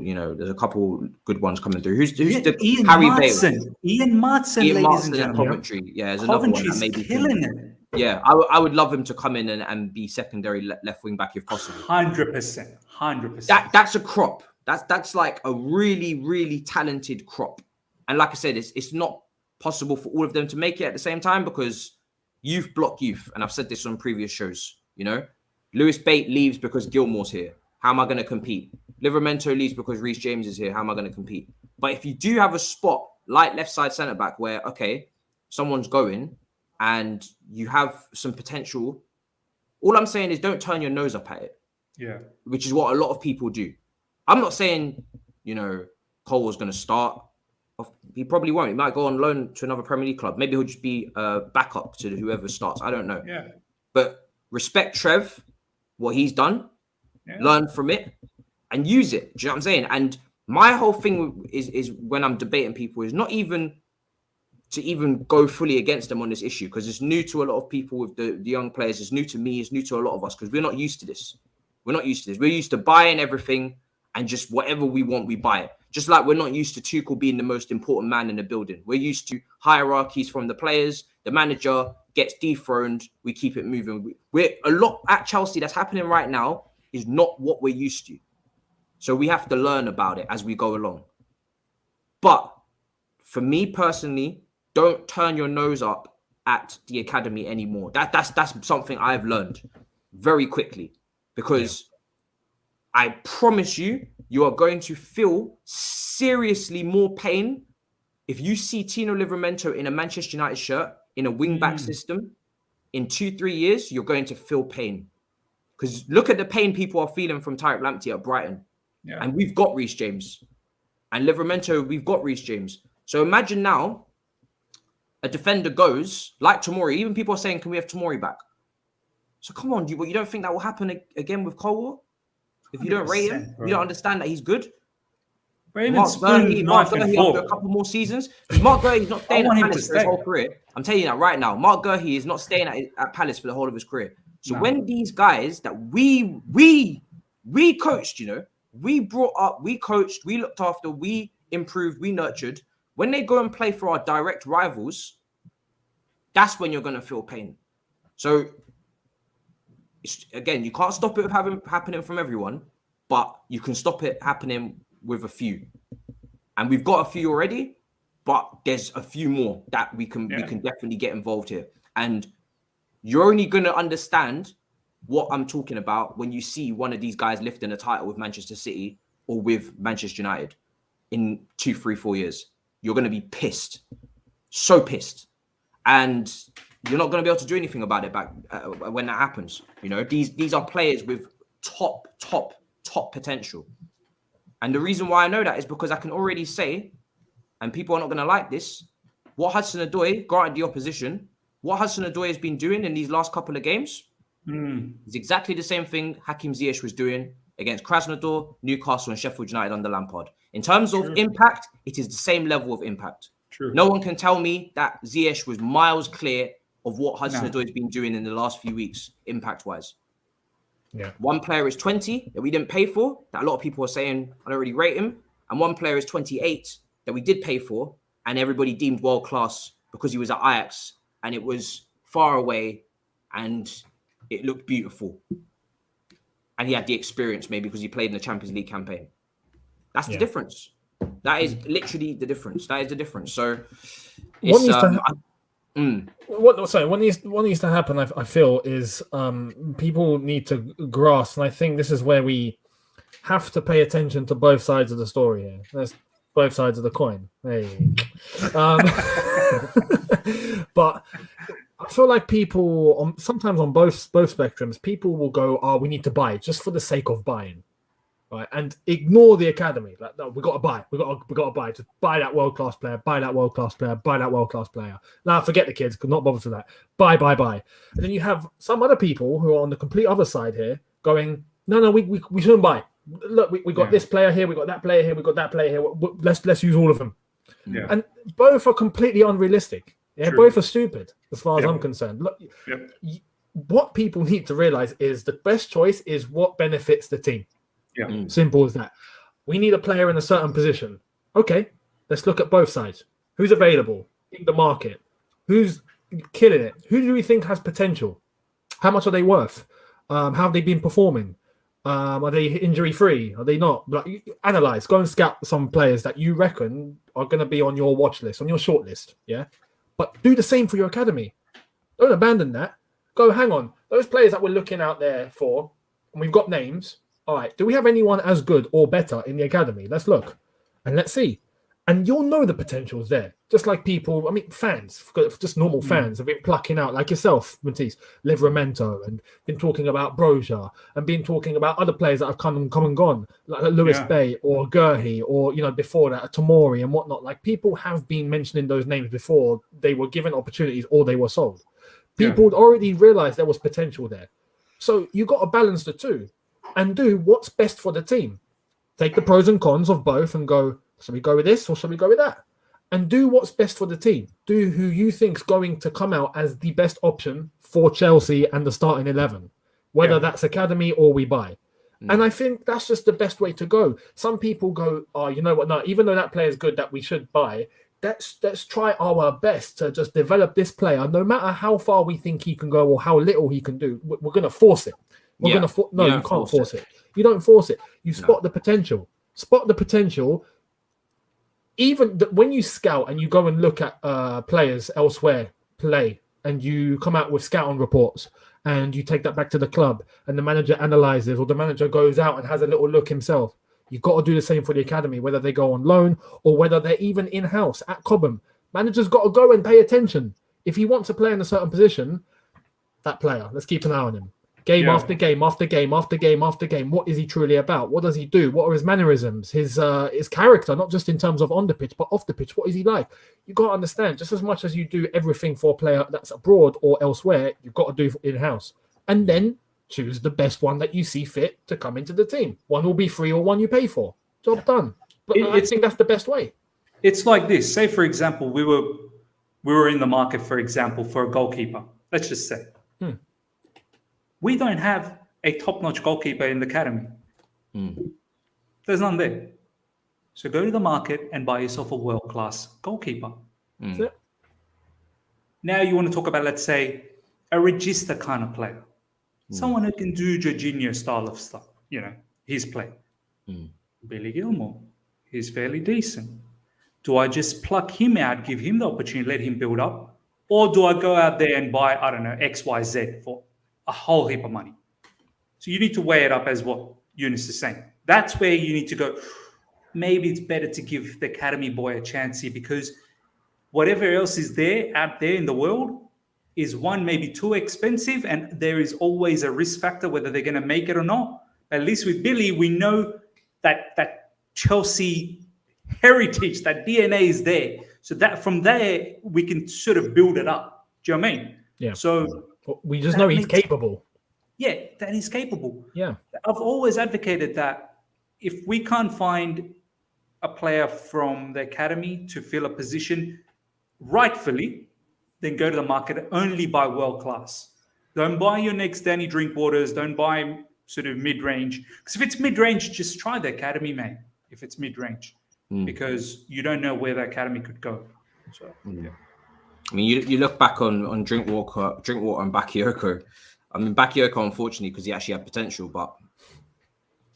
Speaker 1: you know, there's a couple good ones coming through. Who's the
Speaker 2: Ian
Speaker 1: Harry
Speaker 2: Martson.
Speaker 1: Bale?
Speaker 2: Ian Martson, ladies and gentlemen.
Speaker 1: Coventry. Yeah, there's another one that maybe
Speaker 2: killing it.
Speaker 1: Yeah, I would love him to come in and be secondary left wing back if possible.
Speaker 2: 100%.
Speaker 1: That's a crop. That's like a really, really talented crop. And like I said, it's not possible for all of them to make it at the same time because youth block youth. And I've said this on previous shows, you know. Lewis Bate leaves because Gilmore's here. How am I going to compete? Livramento leaves because Reece James is here. How am I going to compete? But if you do have a spot like left side centre back where, okay, someone's going and you have some potential, all I'm saying is don't turn your nose up at it.
Speaker 2: Yeah.
Speaker 1: Which is what a lot of people do. I'm not saying, you know, Colwell's going to start. He probably won't. He might go on loan to another Premier League club. Maybe he'll just be a backup to whoever starts. I don't know.
Speaker 2: Yeah.
Speaker 1: But respect Trev, what he's done, learn from it, and use it. Do you know what I'm saying? And my whole thing is when I'm debating people is not even to even go fully against them on this issue because it's new to a lot of people with the young players. It's new to me. It's new to a lot of us because we're not used to this. We're used to buying everything and just whatever we want, we buy it. Just like we're not used to Tuchel being the most important man in the building. We're used to hierarchies from the players. The manager gets dethroned. We keep it moving. We're a lot at Chelsea that's happening right now is not what we're used to. So we have to learn about it as we go along. But for me personally, don't turn your nose up at the academy anymore. That's something I've learned very quickly, because I promise you, you are going to feel seriously more pain if you see Tino Livramento in a Manchester United shirt in a wing-back system. In 2-3 years, you're going to feel pain. Because look at the pain people are feeling from Tariq Lamptey at Brighton. Yeah. And we've got Reece James. And Livramento, we've got Reece James. So imagine now a defender goes, like Tomori. Even people are saying, can we have Tomori back? So come on, you don't think that will happen again with Colwell? If you don't rate him, you don't understand that he's good. Mark Gurley after a couple more seasons. Mark Gurley's not staying at Palace for his whole career. I'm telling you that right now. Mark Gurley is not staying at Palace for the whole of his career. So when these guys that we coached, we brought up, we coached, we looked after, we improved, we nurtured. When they go and play for our direct rivals, that's when you're going to feel pain. So again, you can't stop it happening from everyone, but you can stop it happening with a few. And we've got a few already, but there's a few more that we can definitely get involved here. And you're only going to understand what I'm talking about when you see one of these guys lifting a title with Manchester City or with Manchester United in 2, 3, 4 years. You're going to be pissed. So pissed. And you're not going to be able to do anything about it back when that happens. These are players with top potential. And the reason why I know that is because I can already say, and people are not going to like this, what Hudson-Odoi, granted the opposition, what Hudson-Odoi has been doing in these last couple of games is exactly the same thing Hakim Ziyech was doing against Krasnodar, Newcastle, and Sheffield United under Lampard. In terms of impact, it is the same level of impact. True. No one can tell me that Ziyech was miles clear of what Hudson-Odoi has been doing in the last few weeks, impact-wise. Yeah. One player is 20 that we didn't pay for, that a lot of people are saying I don't really rate him. And one player is 28 that we did pay for, and everybody deemed world-class because he was at Ajax, and it was far away, and it looked beautiful. And he had the experience maybe because he played in the Champions League campaign. That's the difference. That is literally the difference. That is the difference. So, what needs to happen, I feel, is people need to grasp, and I think this is where we have to pay attention to both sides of the story here. There's both sides of the coin. Hey. But I feel like people, sometimes on both spectrums, people will go, "Oh, we need to buy just for the sake of buying." Right, and ignore the academy. Like, no, we got to buy. We got to buy. Just buy that world class player. Buy that world class player. Buy that world class player. Now, forget the kids. Could not bother with that. Buy. And then you have some other people who are on the complete other side here, going, no, we shouldn't buy. Look, we got this player here. We got that player here. We got that player here. Let's use all of them. Yeah. And both are completely unrealistic. Yeah, true. Both are stupid as far as I'm concerned. Look, what people need to realize is the best choice is what benefits the team. Yeah. Simple as that. We need a player in a certain position. Okay, let's look at both sides. Who's available in the market? Who's killing it? Who do we think has potential? How much are they worth? How have they been performing? Are they injury-free? Are they not? Analyze. Go and scout some players that you reckon are going to be on your watch list, on your short list. Yeah, but do the same for your academy. Don't abandon that. Go, hang on. Those players that we're looking out there for, and we've got names. All right, do we have anyone as good or better in the academy? Let's look and let's see. And you'll know the potential is there. Just like people, fans, just normal fans have been plucking out, like yourself, Matisse, Livramento, and been talking about Broja, and been talking about other players that have come and gone, like Lewis Bay or Gurhey, or, before that, Tomori and whatnot. Like, people have been mentioning those names before they were given opportunities or they were sold. People had already realized there was potential there. So you got to balance the two and do what's best for the team. Take the pros and cons of both and go, shall we go with this or shall we go with that? And do what's best for the team. Do who you think's going to come out as the best option for Chelsea and the starting 11, whether that's academy or we buy.
Speaker 3: And I think that's just the best way to go. Some people go, oh, you know what? No, even though that player is good that we should buy, let's try our best to just develop this player. No matter how far we think he can go or how little he can do, we're going to force it. You can't force it. You don't force it. You spot the potential. Spot the potential. Even when you scout and you go and look at players elsewhere play, and you come out with scouting reports, and you take that back to the club, and the manager analyzes, or the manager goes out and has a little look himself. You've got to do the same for the academy, whether they go on loan or whether they're even in-house at Cobham. Manager's got to go and pay attention. If he wants to play in a certain position, that player, let's keep an eye on him. Game after game after game after game after game. What is he truly about? What does he do? What are his mannerisms? His character, not just in terms of on the pitch, but off the pitch. What is he like? You've got to understand, just as much as you do everything for a player that's abroad or elsewhere, you've got to do in-house. And then choose the best one that you see fit to come into the team. One will be free or one you pay for. Job done. But I think that's the best way.
Speaker 2: It's like this. Say, for example, we were in the market, for example, for a goalkeeper. Let's just say. We don't have a top-notch goalkeeper in the academy. There's none there. So go to the market and buy yourself a world-class goalkeeper. Now you want to talk about, let's say, a register kind of player. Someone who can do Jorginho style of stuff, his play. Billy Gilmore, he's fairly decent. Do I just pluck him out, give him the opportunity, let him build up? Or do I go out there and buy, I don't know, XYZ for a whole heap of money? So you need to weigh it up as what Younes is saying. That's where you need to go. Maybe it's better to give the academy boy a chance here, because whatever else is there out there in the world is one, maybe too expensive, and there is always a risk factor whether they're going to make it or not. At least with Billy, we know that Chelsea heritage, that DNA is there. So that from there, we can sort of build it up. Do you know what I mean?
Speaker 3: Yeah.
Speaker 2: So
Speaker 3: we just know he's capable.
Speaker 2: Yeah, that he's capable.
Speaker 3: Yeah.
Speaker 2: I've always advocated that if we can't find a player from the academy to fill a position rightfully, then go to the market, only buy world class. Don't buy your next Danny Drinkwaters. Don't buy sort of mid-range. Because if it's mid-range, just try the academy, mate. If it's mid-range, because you don't know where the academy could go. So, yeah.
Speaker 1: I mean, you look back on Drinkwater and Bakayoko. I mean, Bakayoko, unfortunately, because he actually had potential, but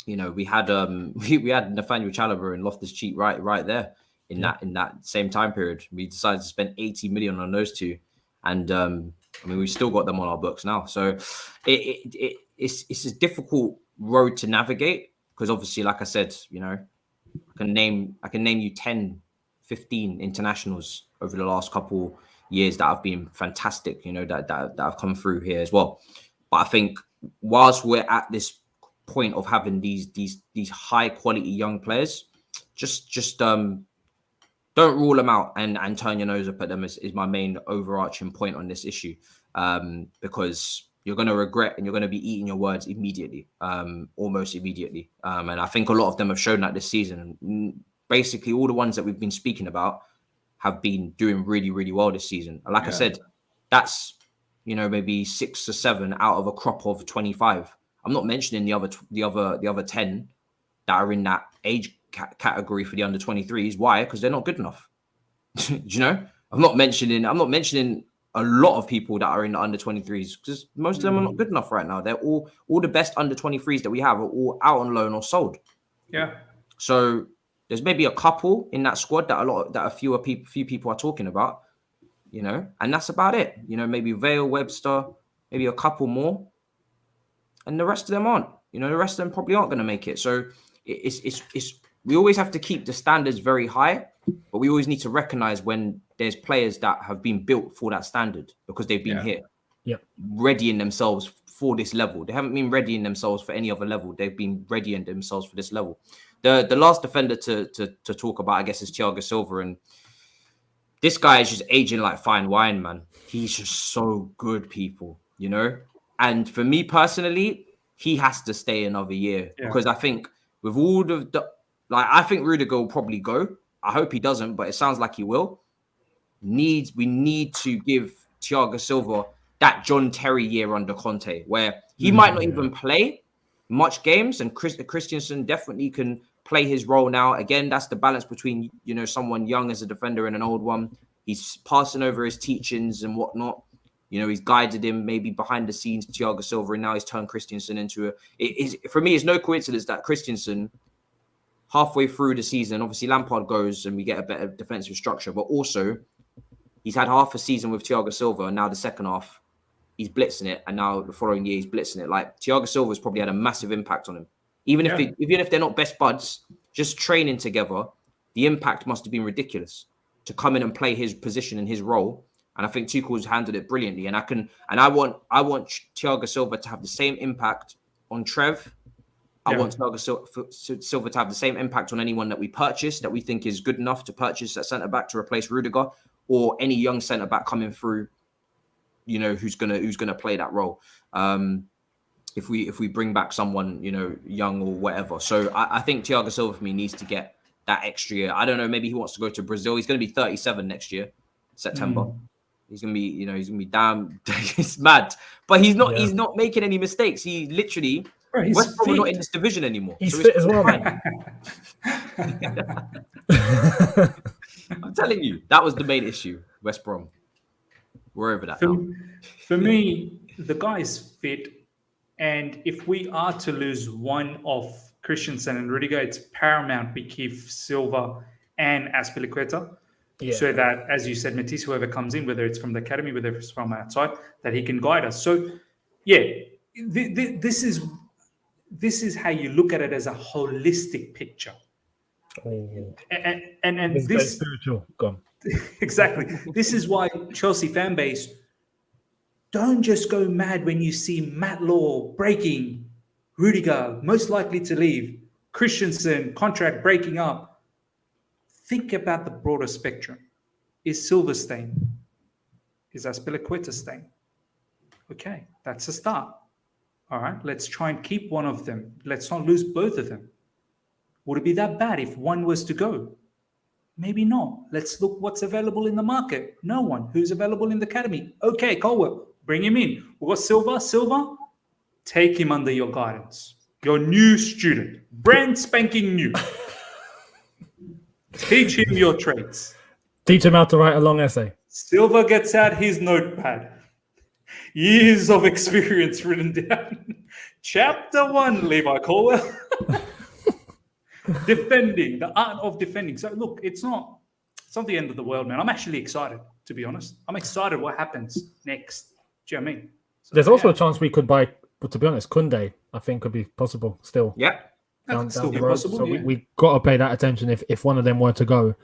Speaker 1: we had we had Nathaniel Chalobah and Loftus-Cheek right there in that same time period. We decided to spend 80 million on those two, and I mean, we've still got them on our books now. So it's a difficult road to navigate, because obviously, like I said, I can name you 10, 15 internationals over the last couple years that have been fantastic, that have come through here as well. But I think whilst we're at this point of having these high quality young players, just don't rule them out and turn your nose up at them is my main overarching point on this issue, because you're going to regret and you're going to be eating your words immediately, almost immediately. And I think a lot of them have shown that this season. Basically, all the ones that we've been speaking about have been doing really, really well this season. And like I said, that's, maybe 6 or 7 out of a crop of 25. I'm not mentioning the other 10 that are in that age category for the under 23s. Why? Because they're not good enough. Do you know? I'm not mentioning a lot of people that are in the under 23s, because most of them are not good enough right now. They're all the best under 23s that we have are all out on loan or sold.
Speaker 2: Yeah.
Speaker 1: So there's maybe a couple in that squad that a few people are talking about, and that's about it. Maybe Vale, Webster, maybe a couple more, and the rest of them aren't. The rest of them probably aren't going to make it. So it's we always have to keep the standards very high, but we always need to recognize when there's players that have been built for that standard, because they've been here, readying themselves for this level. They haven't been readying themselves for any other level. They've been readying themselves for this level. The last defender to talk about, I guess, is Thiago Silva, and this guy is just aging like fine wine, man. He's just so good, people, And for me personally, he has to stay another year, because I think with all I think Rudiger will probably go. I hope he doesn't, but it sounds like he will. We need to give Thiago Silva that John Terry year under Conte, where he might not even play, much games, and Christensen definitely can play his role now. Again, that's the balance between, you know, someone young as a defender and an old one. He's passing over his teachings and whatnot. You know, he's guided him maybe behind the scenes, Thiago Silva, and now he's turned Christensen into for me, it's no coincidence that Christensen, halfway through the season, obviously Lampard goes and we get a better defensive structure, but also he's had half a season with Thiago Silva, and now the second half, he's blitzing it, and now the following year he's blitzing it. Like, Thiago Silva's probably had a massive impact on him. Even if they're not best buds, just training together, the impact must have been ridiculous to come in and play his position and his role. And I think Tuchel's handled it brilliantly. And I want Thiago Silva to have the same impact on Trev. I want Thiago Silva to have the same impact on anyone that we purchase, that we think is good enough to purchase at centre back to replace Rudiger, or any young centre back coming through, you know, who's gonna play that role. If we bring back someone, you know, young or whatever. So I think Thiago Silva for me needs to get that extra year. I don't know, maybe he wants to go to Brazil. He's going to be 37 next year, September. He's going to be damn, it's mad. But he's not making any mistakes. He literally, West Brom are not in this division anymore.
Speaker 3: He's fit as well, man.
Speaker 1: I'm telling you, that was the main issue, West Brom. We're over that now.
Speaker 2: For me, the guy's fit. And if we are to lose one of Christensen and Rudiger, it's paramount we keep Silva and Azpilicueta. So that, as you said, Matisse, whoever comes in, whether it's from the academy, whether it's from outside, that he can guide us. So, this is how you look at it as a holistic picture. And this
Speaker 3: spiritual. Go on.
Speaker 2: Exactly. This is why Chelsea fan base, don't just go mad when you see Matt Law breaking, Rudiger most likely to leave, Christensen contract breaking up. Think about the broader spectrum. Is Silva staying? Is Azpilicueta staying? Okay, that's a start. All right, let's try and keep one of them. Let's not lose both of them. Would it be that bad if one was to go? Maybe not. Let's look what's available in the market. No one. Who's available in the academy? Okay, Colwell, bring him in. We've got Silva. Silva, take him under your guidance. Your new student. Brand spanking new. Teach him your traits.
Speaker 3: Teach him how to write a long essay.
Speaker 2: Silva gets out his notepad. Years of experience written down. Chapter 1, Levi Colwell. Defending, the art of defending. So look, it's not the end of the world, man. I'm actually excited, to be honest. I'm excited what happens next. Do you know what I mean? So,
Speaker 3: there's also a chance we could buy, but to be honest, Koundé, I think, could be possible still.
Speaker 1: Yeah.
Speaker 2: That still be possible.
Speaker 3: So we got to pay that attention if one of them were to go.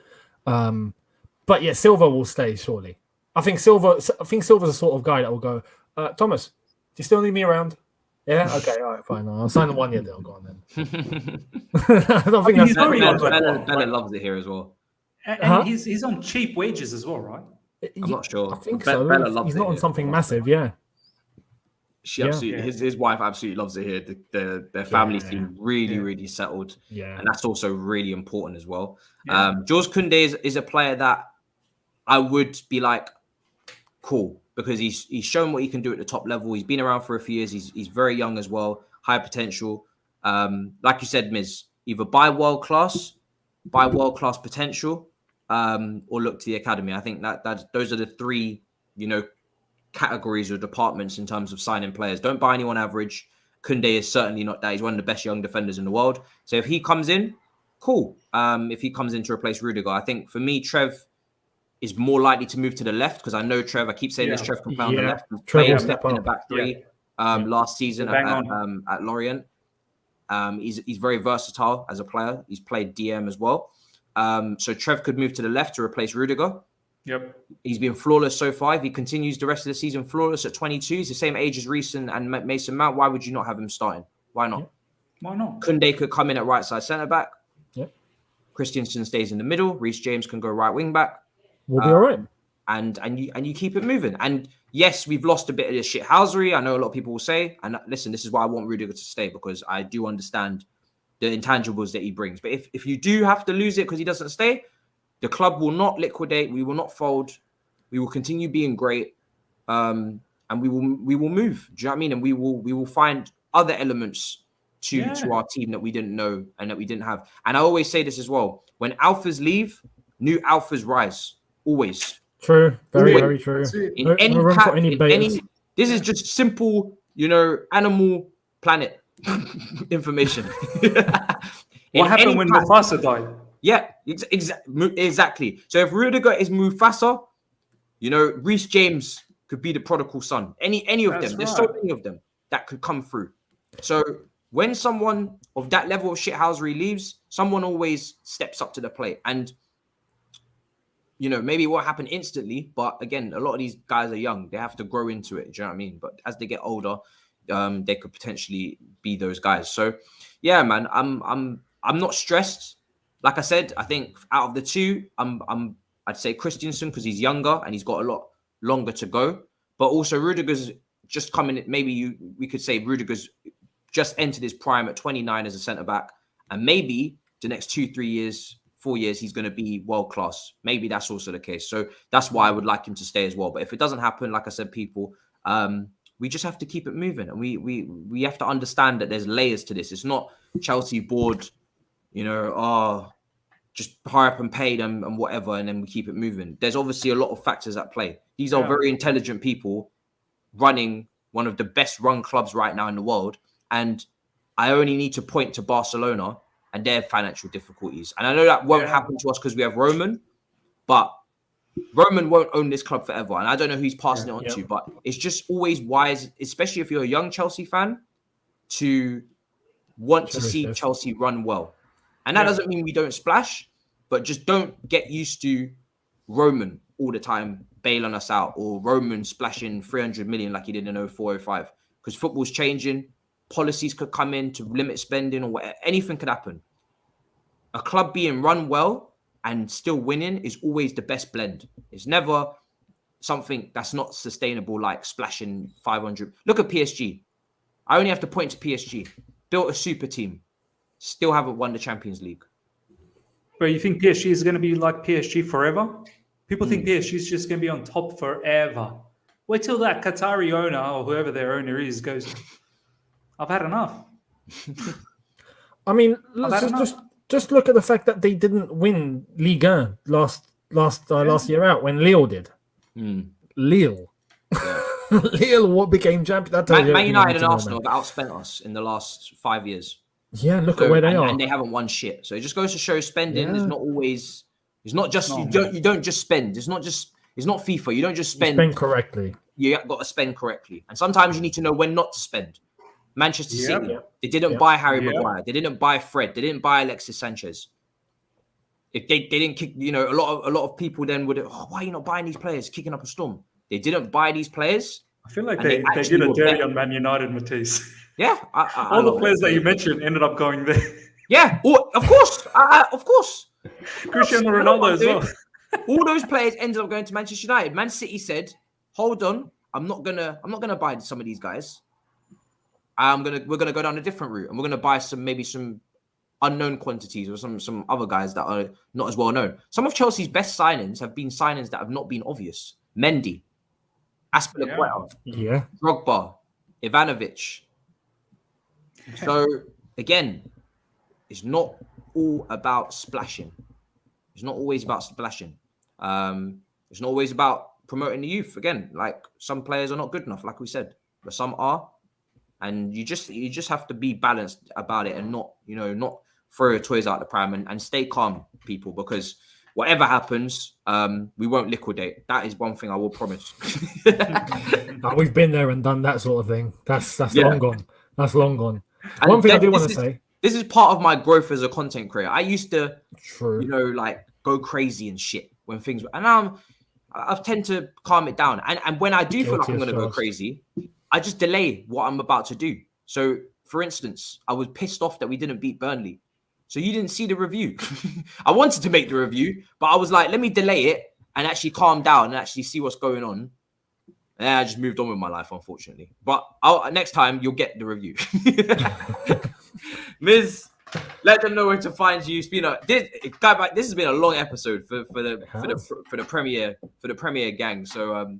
Speaker 3: But yeah, Silva will stay, surely. I think Silva's the sort of guy that will go, Thomas, do you still need me around? Yeah, okay, all right, fine. I'll sign the 1 year deal. Go on then. I don't think that's
Speaker 1: Bella loves it here as well.
Speaker 2: And he's on cheap wages as well, right?
Speaker 1: I'm not sure.
Speaker 3: I think so. Bella loves he's not on something massive, yeah.
Speaker 1: She absolutely, his wife absolutely loves it here. Their family seem really settled.
Speaker 3: Yeah.
Speaker 1: And that's also really important as well. Yeah. Jules Koundé is a player that I would be like, cool, because he's shown what he can do at the top level. He's been around for a few years. He's very young as well, high potential. Like you said, Miz, either buy world class potential, or look to the academy. I think that those are the three, categories or departments in terms of signing players. Don't buy anyone average. Koundé is certainly not that. He's one of the best young defenders in the world. So if he comes in, cool. If he comes in to replace Rudiger, I think for me, Trev is more likely to move to the left, because I know Trev. I keep saying this. Trev can play on the left. Trev will step in the back three last season at Lorient. He's very versatile as a player. He's played DM as well. So Trev could move to the left to replace Rudiger.
Speaker 2: Yep.
Speaker 1: He's been flawless so far. If he continues the rest of the season flawless at 22, he's the same age as Reece and Mason Mount. Why would you not have him starting? Why not?
Speaker 3: Yep.
Speaker 2: Why not?
Speaker 1: Koundé could come in at right side centre back.
Speaker 3: Yep.
Speaker 1: Christensen stays in the middle. Reece James can go right wing back.
Speaker 3: We'll be all right.
Speaker 1: And you keep it moving. And yes, we've lost a bit of the shithousery. I know a lot of people will say, and listen, this is why I want Rudiger to stay, because I do understand the intangibles that he brings. But if you do have to lose it because he doesn't stay, the club will not liquidate. We will not fold. We will continue being great, and we will move. Do you know what I mean? And we will find other elements to our team that we didn't know and that we didn't have. And I always say this as well: when alphas leave, new alphas rise. Always.
Speaker 3: True. Very true.
Speaker 1: In any this is just simple, animal planet information.
Speaker 2: What happened when Mufasa died?
Speaker 1: Yeah, exactly. So if Rudiger is Mufasa, Reece James could be the prodigal son. Any of them.
Speaker 2: Right.
Speaker 1: There's so many of them that could come through. So when someone of that level of shithousery leaves, someone always steps up to the plate. And maybe it won't happen instantly, but again, a lot of these guys are young. They have to grow into it. Do you know what I mean? But as they get older, they could potentially be those guys. So yeah, man, I'm not stressed. Like I said, I think out of the two, I'd say Christensen because he's younger and he's got a lot longer to go. But also Rudiger's just coming. Maybe we could say Rudiger's just entered his prime at 29 as a centre back, and maybe the next 2, 3 years, 4 years, he's going to be world class. Maybe that's also the case. So that's why I would like him to stay as well. But if it doesn't happen, like I said, people, we just have to keep it moving, and we have to understand that there's layers to this. It's not Chelsea board, just hurry up and pay them and whatever, and then we keep it moving. There's obviously a lot of factors at play. These are very intelligent people running one of the best run clubs right now in the world. And I only need to point to Barcelona and their financial difficulties. And I know that won't happen to us because we have Roman, but Roman won't own this club forever. And I don't know who he's passing it on to, but it's just always wise, especially if you're a young Chelsea fan, to want to see Chelsea run well. And that doesn't mean we don't splash, but just don't get used to Roman all the time bailing us out, or Roman splashing 300 million like he did in 04-05. Because football's changing, policies could come in to limit spending, or whatever. Anything could happen. A club being run well and still winning is always the best blend. It's never something that's not sustainable, like splashing 500. Look at PSG. I only have to point to PSG. Built a super team. Still haven't won the Champions League.
Speaker 2: But you think PSG is going to be like PSG forever? People think PSG is just going to be on top forever. Wait till that Qatari owner or whoever their owner is goes, I've had enough.
Speaker 3: I mean, just look at the fact that they didn't win Ligue 1 last year out when Lille did. Lille. Yeah. Lille, what became champion?
Speaker 1: Man United and Arsenal have outspent us in the last 5 years.
Speaker 3: Yeah, look at where they are,
Speaker 1: and they haven't won shit. So it just goes to show spending is not always. It's not just you don't just spend. It's not FIFA. You don't just spend.
Speaker 3: You spend correctly.
Speaker 1: You got to spend correctly, and sometimes you need to know when not to spend. Manchester City, they didn't buy Harry Maguire. They didn't buy Fred. They didn't buy Alexis Sanchez. If they didn't kick, a lot of people then would, why are you not buying these players? Kicking up a storm. They didn't buy these players.
Speaker 2: I feel like they did a dirty on Man United, Matisse.
Speaker 1: Yeah,
Speaker 2: all the players that you mentioned ended up going there.
Speaker 1: Yeah, of course, of course.
Speaker 2: Cristiano Ronaldo as well.
Speaker 1: All those players ended up going to Manchester United. Man City said, "Hold on, I'm not gonna buy some of these guys. We're gonna go down a different route, and we're gonna buy some unknown quantities or some other guys that are not as well known. Some of Chelsea's best signings have been signings that have not been obvious. Mendy, Azpilicueta, Drogba, Ivanovic. So again, it's not all about splashing. It's not always about splashing. It's not always about promoting the youth. Again, like some players are not good enough, like we said, but some are. And you just have to be balanced about it and not throw your toys out the pram and stay calm, people, because whatever happens, we won't liquidate. That is one thing I will promise.
Speaker 3: We've been there and done that sort of thing. That's long gone. That's long gone. And one thing I do want to say. This
Speaker 1: is part of my growth as a content creator. I used to, go crazy and shit when things were, and now I tend to calm it down. And when I do feel like I'm going to go crazy, I just delay what I'm about to do. So, for instance, I was pissed off that we didn't beat Burnley. So you didn't see the review. I wanted to make the review, but I was like, let me delay it and actually calm down and actually see what's going on. And I just moved on with my life, unfortunately. But next time, you'll get the review. Miz, let them know where to find you. It's been this has been a long episode for the Premier gang. So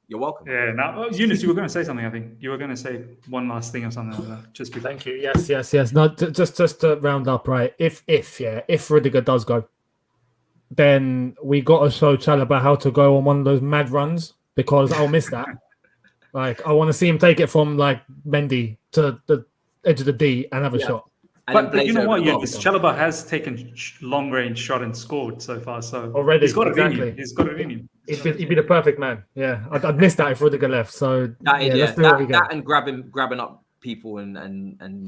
Speaker 1: you're welcome.
Speaker 2: Yeah. Now, Younes, you were going to say something. I think you were going to say one last thing or something like that. Just before.
Speaker 3: Thank you. Yes. No, just to round up, right? If Rudiger does go, then we got to show Chalobah how to go on one of those mad runs, because I'll miss that. Like, I want to see him take it from like Mendy to the edge of the D and have a shot.
Speaker 2: But you know what, Younes? Chalobah has taken long range shot and scored so far. So
Speaker 3: already,
Speaker 2: he's got it in him. He's got it in him.
Speaker 3: He'd be the perfect man. Yeah, I'd miss that if Rudiger left. So
Speaker 1: that and grabbing up people and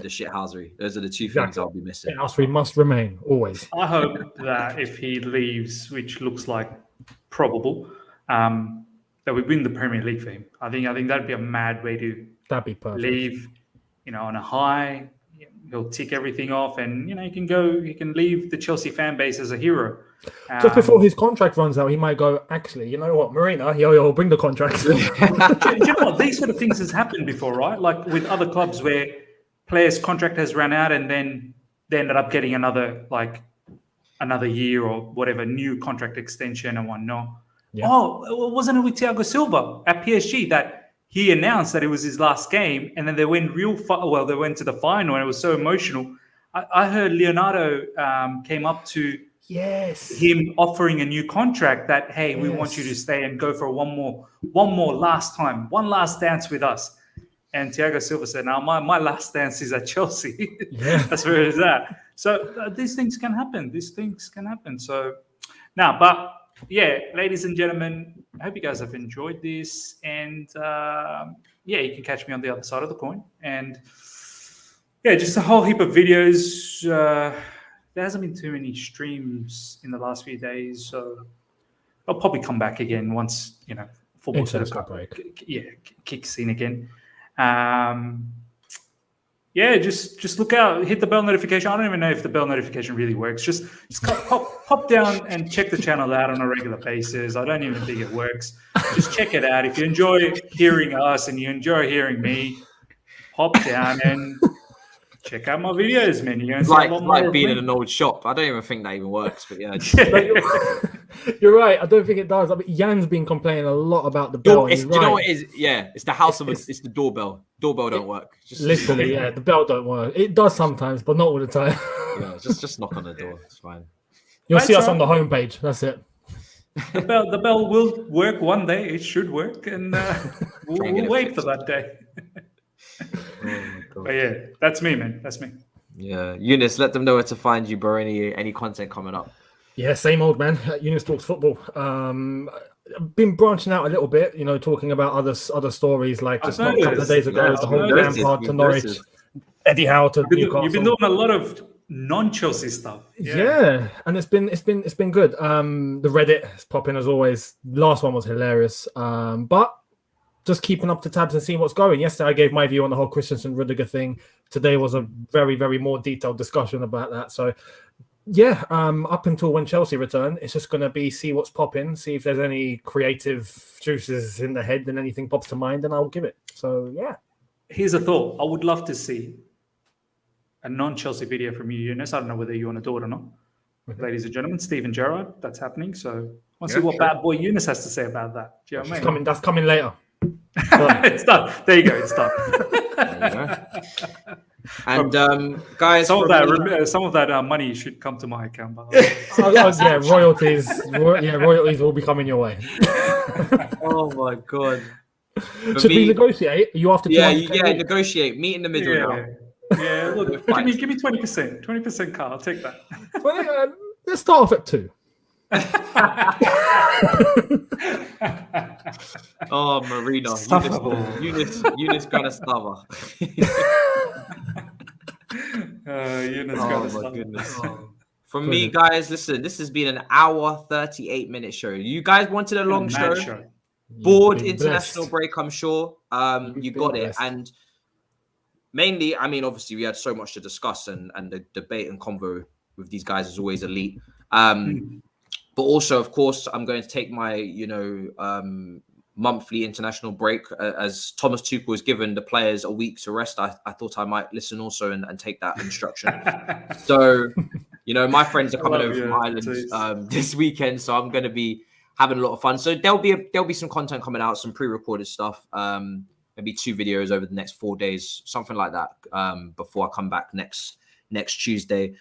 Speaker 1: the shithousery. Those are the two things I'll be missing.
Speaker 3: We must remain always.
Speaker 2: I hope that if he leaves, which looks like probable, that we win the Premier League for him. I think that'd be a mad way to leave, on a high. He'll tick everything off, and he can leave the Chelsea fan base as a hero.
Speaker 3: Just before his contract runs out, he might go, actually, you know what, Marina, yo, bring the contract.
Speaker 2: You know what? These sort of things has happened before, right? Like with other clubs where players' contract has run out, and then they ended up getting another year or whatever, new contract extension and whatnot. Yeah. Oh, wasn't it with Thiago Silva at PSG that he announced that it was his last game, and then they went they went to the final, and it was so emotional. I heard Leonardo came up to him offering a new contract that, hey, we want you to stay and go for one more last dance with us. And Thiago Silva said, "Now my last dance is at Chelsea." Yeah. That's where it is at. So these things can happen. So now, but yeah, ladies and gentlemen, I hope you guys have enjoyed this. And you can catch me on the other side of the coin. And just a whole heap of videos. There hasn't been too many streams in the last few days, so I'll probably come back again once football kicks in again. Just look out, hit the bell notification. I don't even know if the bell notification really works. Just pop down and check the channel out on a regular basis. I don't even think it works. Just check it out. If you enjoy hearing us and you enjoy hearing me, hop down and check out my videos, man.
Speaker 1: It's like being in an old shop. I don't even think that even works, but yeah.
Speaker 3: You're right. I don't think it does. I mean, Jan's been complaining a lot about the bell.
Speaker 1: Do you know what it is? Yeah, it's the house of it's the doorbell. Doorbell don't work.
Speaker 3: Literally, the bell don't work. It does sometimes, but not all the time.
Speaker 1: Yeah, just knock on the door. It's fine.
Speaker 3: You'll see us on the homepage. That's it.
Speaker 2: The bell will work one day. It should work, and we'll wait for that day. But yeah, that's me, man. That's me.
Speaker 1: Yeah, Younes, let them know where to find you, bro. Any content coming up?
Speaker 3: Yeah, same old, man. Younes Talks Football. I've been branching out a little bit, talking about other stories, like just a couple of days ago, the whole Lampard to Norwich, Eddie Howe to Newcastle.
Speaker 2: You've been doing a lot of non-Chelsea stuff.
Speaker 3: Yeah, and it's been good. The Reddit is popping as always. Last one was hilarious, but just keeping up to tabs and seeing what's going. Yesterday, I gave my view on the whole Christensen Rudiger thing. Today was a very, very more detailed discussion about that. So, yeah, up until when Chelsea return, it's just going to be see what's popping, see if there's any creative juices in the head and anything pops to mind, and I'll give it. So, yeah.
Speaker 2: Here's a thought. I would love to see a non-Chelsea video from you, Younes. I don't know whether you want to do it or not. Mm-hmm. Ladies and gentlemen, Steven Gerrard, that's happening. So, I want to see what bad boy Younes has to say about that. Do you know what I mean?
Speaker 3: That's coming later.
Speaker 2: It's done. There you go. It's done.
Speaker 1: And guys,
Speaker 2: some of that money should come to my account.
Speaker 3: Royalties will be coming your way.
Speaker 1: Oh my god!
Speaker 3: Should we negotiate? Are you after?
Speaker 1: Negotiate. Meet in the middle now.
Speaker 2: Yeah, look, give me 20%. 20%, Carl. I'll take that.
Speaker 3: Let's start off at 2.
Speaker 1: Oh, Marina, Younes Granastava. Oh my goodness. From me, guys, listen, this has been an hour 38-minute show. You guys wanted a long show. Bored international break, I'm sure. You got it. And mainly, I mean, obviously, we had so much to discuss, and the debate and convo with these guys is always elite. But also, of course, I'm going to take my, monthly international break. As Thomas Tuchel has given the players a week to rest, I thought I might listen also and take that instruction. So, my friends are coming over from Ireland this weekend, so I'm going to be having a lot of fun. So there'll be some content coming out, some pre-recorded stuff. Maybe 2 videos over the next 4 days, something like that. Before I come back next Tuesday.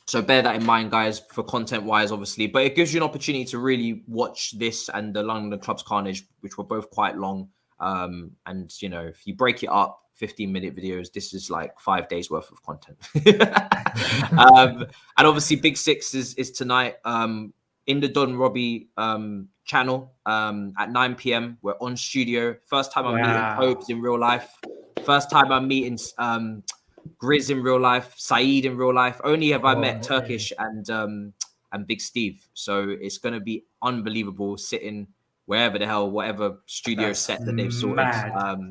Speaker 1: So bear that in mind, guys, for content-wise, obviously. But it gives you an opportunity to really watch this and the London Clubs Carnage, which were both quite long. And, you know, if you break it up, 15-minute videos, this is like 5 days worth of content. And obviously, Big Six is tonight in the Don Robbie channel at 9 p.m. We're on studio. First time I'm meeting Hopes in real life. First time I'm meeting Grizz in real life, Saeed in real life. Only have I met Turkish and Big Steve. So it's going to be unbelievable sitting wherever the hell, whatever studio set that they've sorted.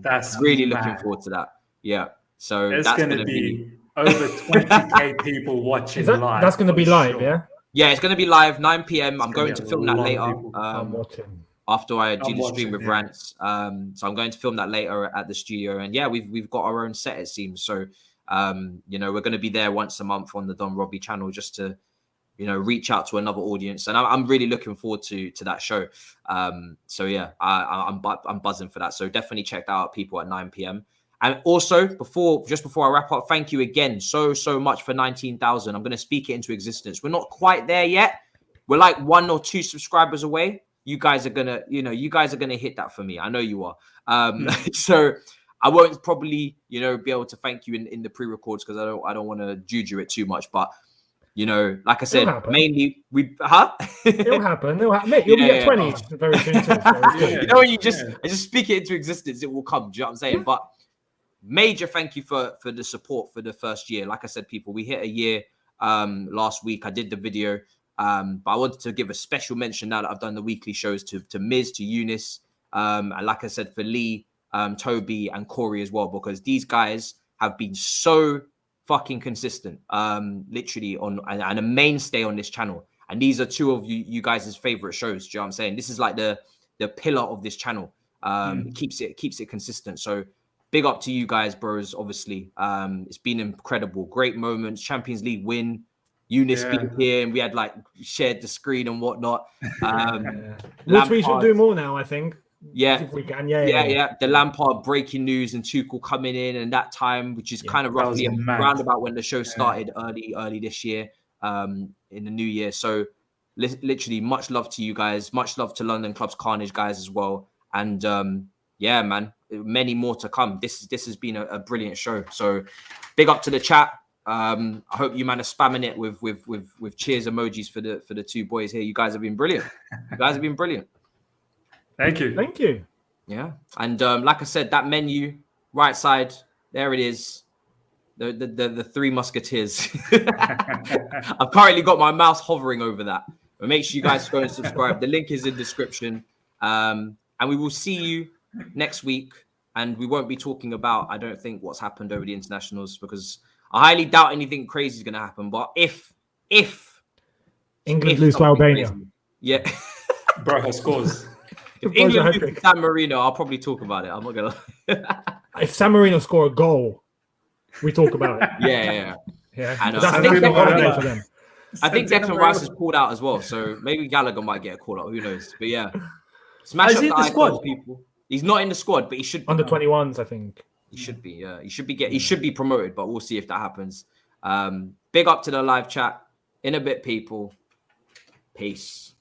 Speaker 2: That's
Speaker 1: really looking forward to that. Yeah. So
Speaker 2: there's
Speaker 1: that's
Speaker 2: going to be over 20k people watching live.
Speaker 3: That's going to be live,
Speaker 2: sure.
Speaker 3: yeah?
Speaker 1: Yeah, it's going to be live, 9 p.m. I'm going to film that later.
Speaker 3: I'm watching.
Speaker 1: After I do the stream with Rants. So I'm going to film that later at the studio. And yeah, we've got our own set, it seems. So, you know, we're going to be there once a month on the Don Robbie channel just to, you know, reach out to another audience. And I'm really looking forward to that show. So yeah, I'm buzzing for that. So definitely check that out, people, at 9 p.m. And also, just before I wrap up, thank you again so much for 19,000. I'm going to speak it into existence. We're not quite there yet. We're like 1 or 2 subscribers away. You guys are going to hit that for me. I know you are. So I won't probably, you know, be able to thank you in the pre-records because I don't want to juju it too much. But, you know, like I said, mainly It'll
Speaker 3: happen. Mate, you'll be at 20 very soon too. So
Speaker 1: you know, I just speak it into existence. It will come. Do you know what I'm saying? But major thank you for the support for the first year. Like I said, people, we hit a year last week. I did the video, but I wanted to give a special mention now that I've done the weekly shows to Miz, to Younes, and like I said, for Lee, Toby, and Corey as well, because these guys have been so fucking consistent, literally and a mainstay on this channel. And these are 2 of you guys' favorite shows. Do you know what I'm saying? This is like the pillar of this channel. It keeps it consistent. So big up to you guys, bros. Obviously, it's been incredible. Great moments. Champions League win. Younes being here, and we had like shared the screen and whatnot.
Speaker 3: Which we should do more now, I think.
Speaker 1: Yeah,
Speaker 3: if we can.
Speaker 1: The Lampard breaking news and Tuchel coming in, and that time, which is kind of roughly around about when the show started early this year, in the new year. So literally, much love to you guys. Much love to London Clubs Carnage guys as well. And yeah, man, many more to come. This has been a brilliant show. So big up to the chat. I hope you man are spamming it with cheers emojis for the 2 boys here. You guys have been brilliant.
Speaker 2: Thank you.
Speaker 1: Yeah. And like I said, that menu, right side, there it is. The 3 musketeers. I've currently got my mouse hovering over that. But make sure you guys go and subscribe. The link is in the description. And we will see you next week. And we won't be talking about, I don't think, what's happened over the internationals, because I highly doubt anything crazy is going to happen. But if
Speaker 3: England lose to Albania.
Speaker 1: Crazy, yeah.
Speaker 2: Bro, scores.
Speaker 1: If England lose to San Marino, I'll probably talk about it. I'm not going to.
Speaker 3: If San Marino score a goal, we talk about it.
Speaker 1: Yeah.
Speaker 3: And I think they're holiday for them.
Speaker 1: I think Declan Rice has pulled out as well. So maybe Gallagher might get a call out. Who knows? But yeah. Smash up the squad, people. He's not in the squad, but he should be.
Speaker 3: Under 21s, I think.
Speaker 1: He should be. Yeah, he should be promoted, but we'll see if that happens. Big up to the live chat. In a bit, people. Peace.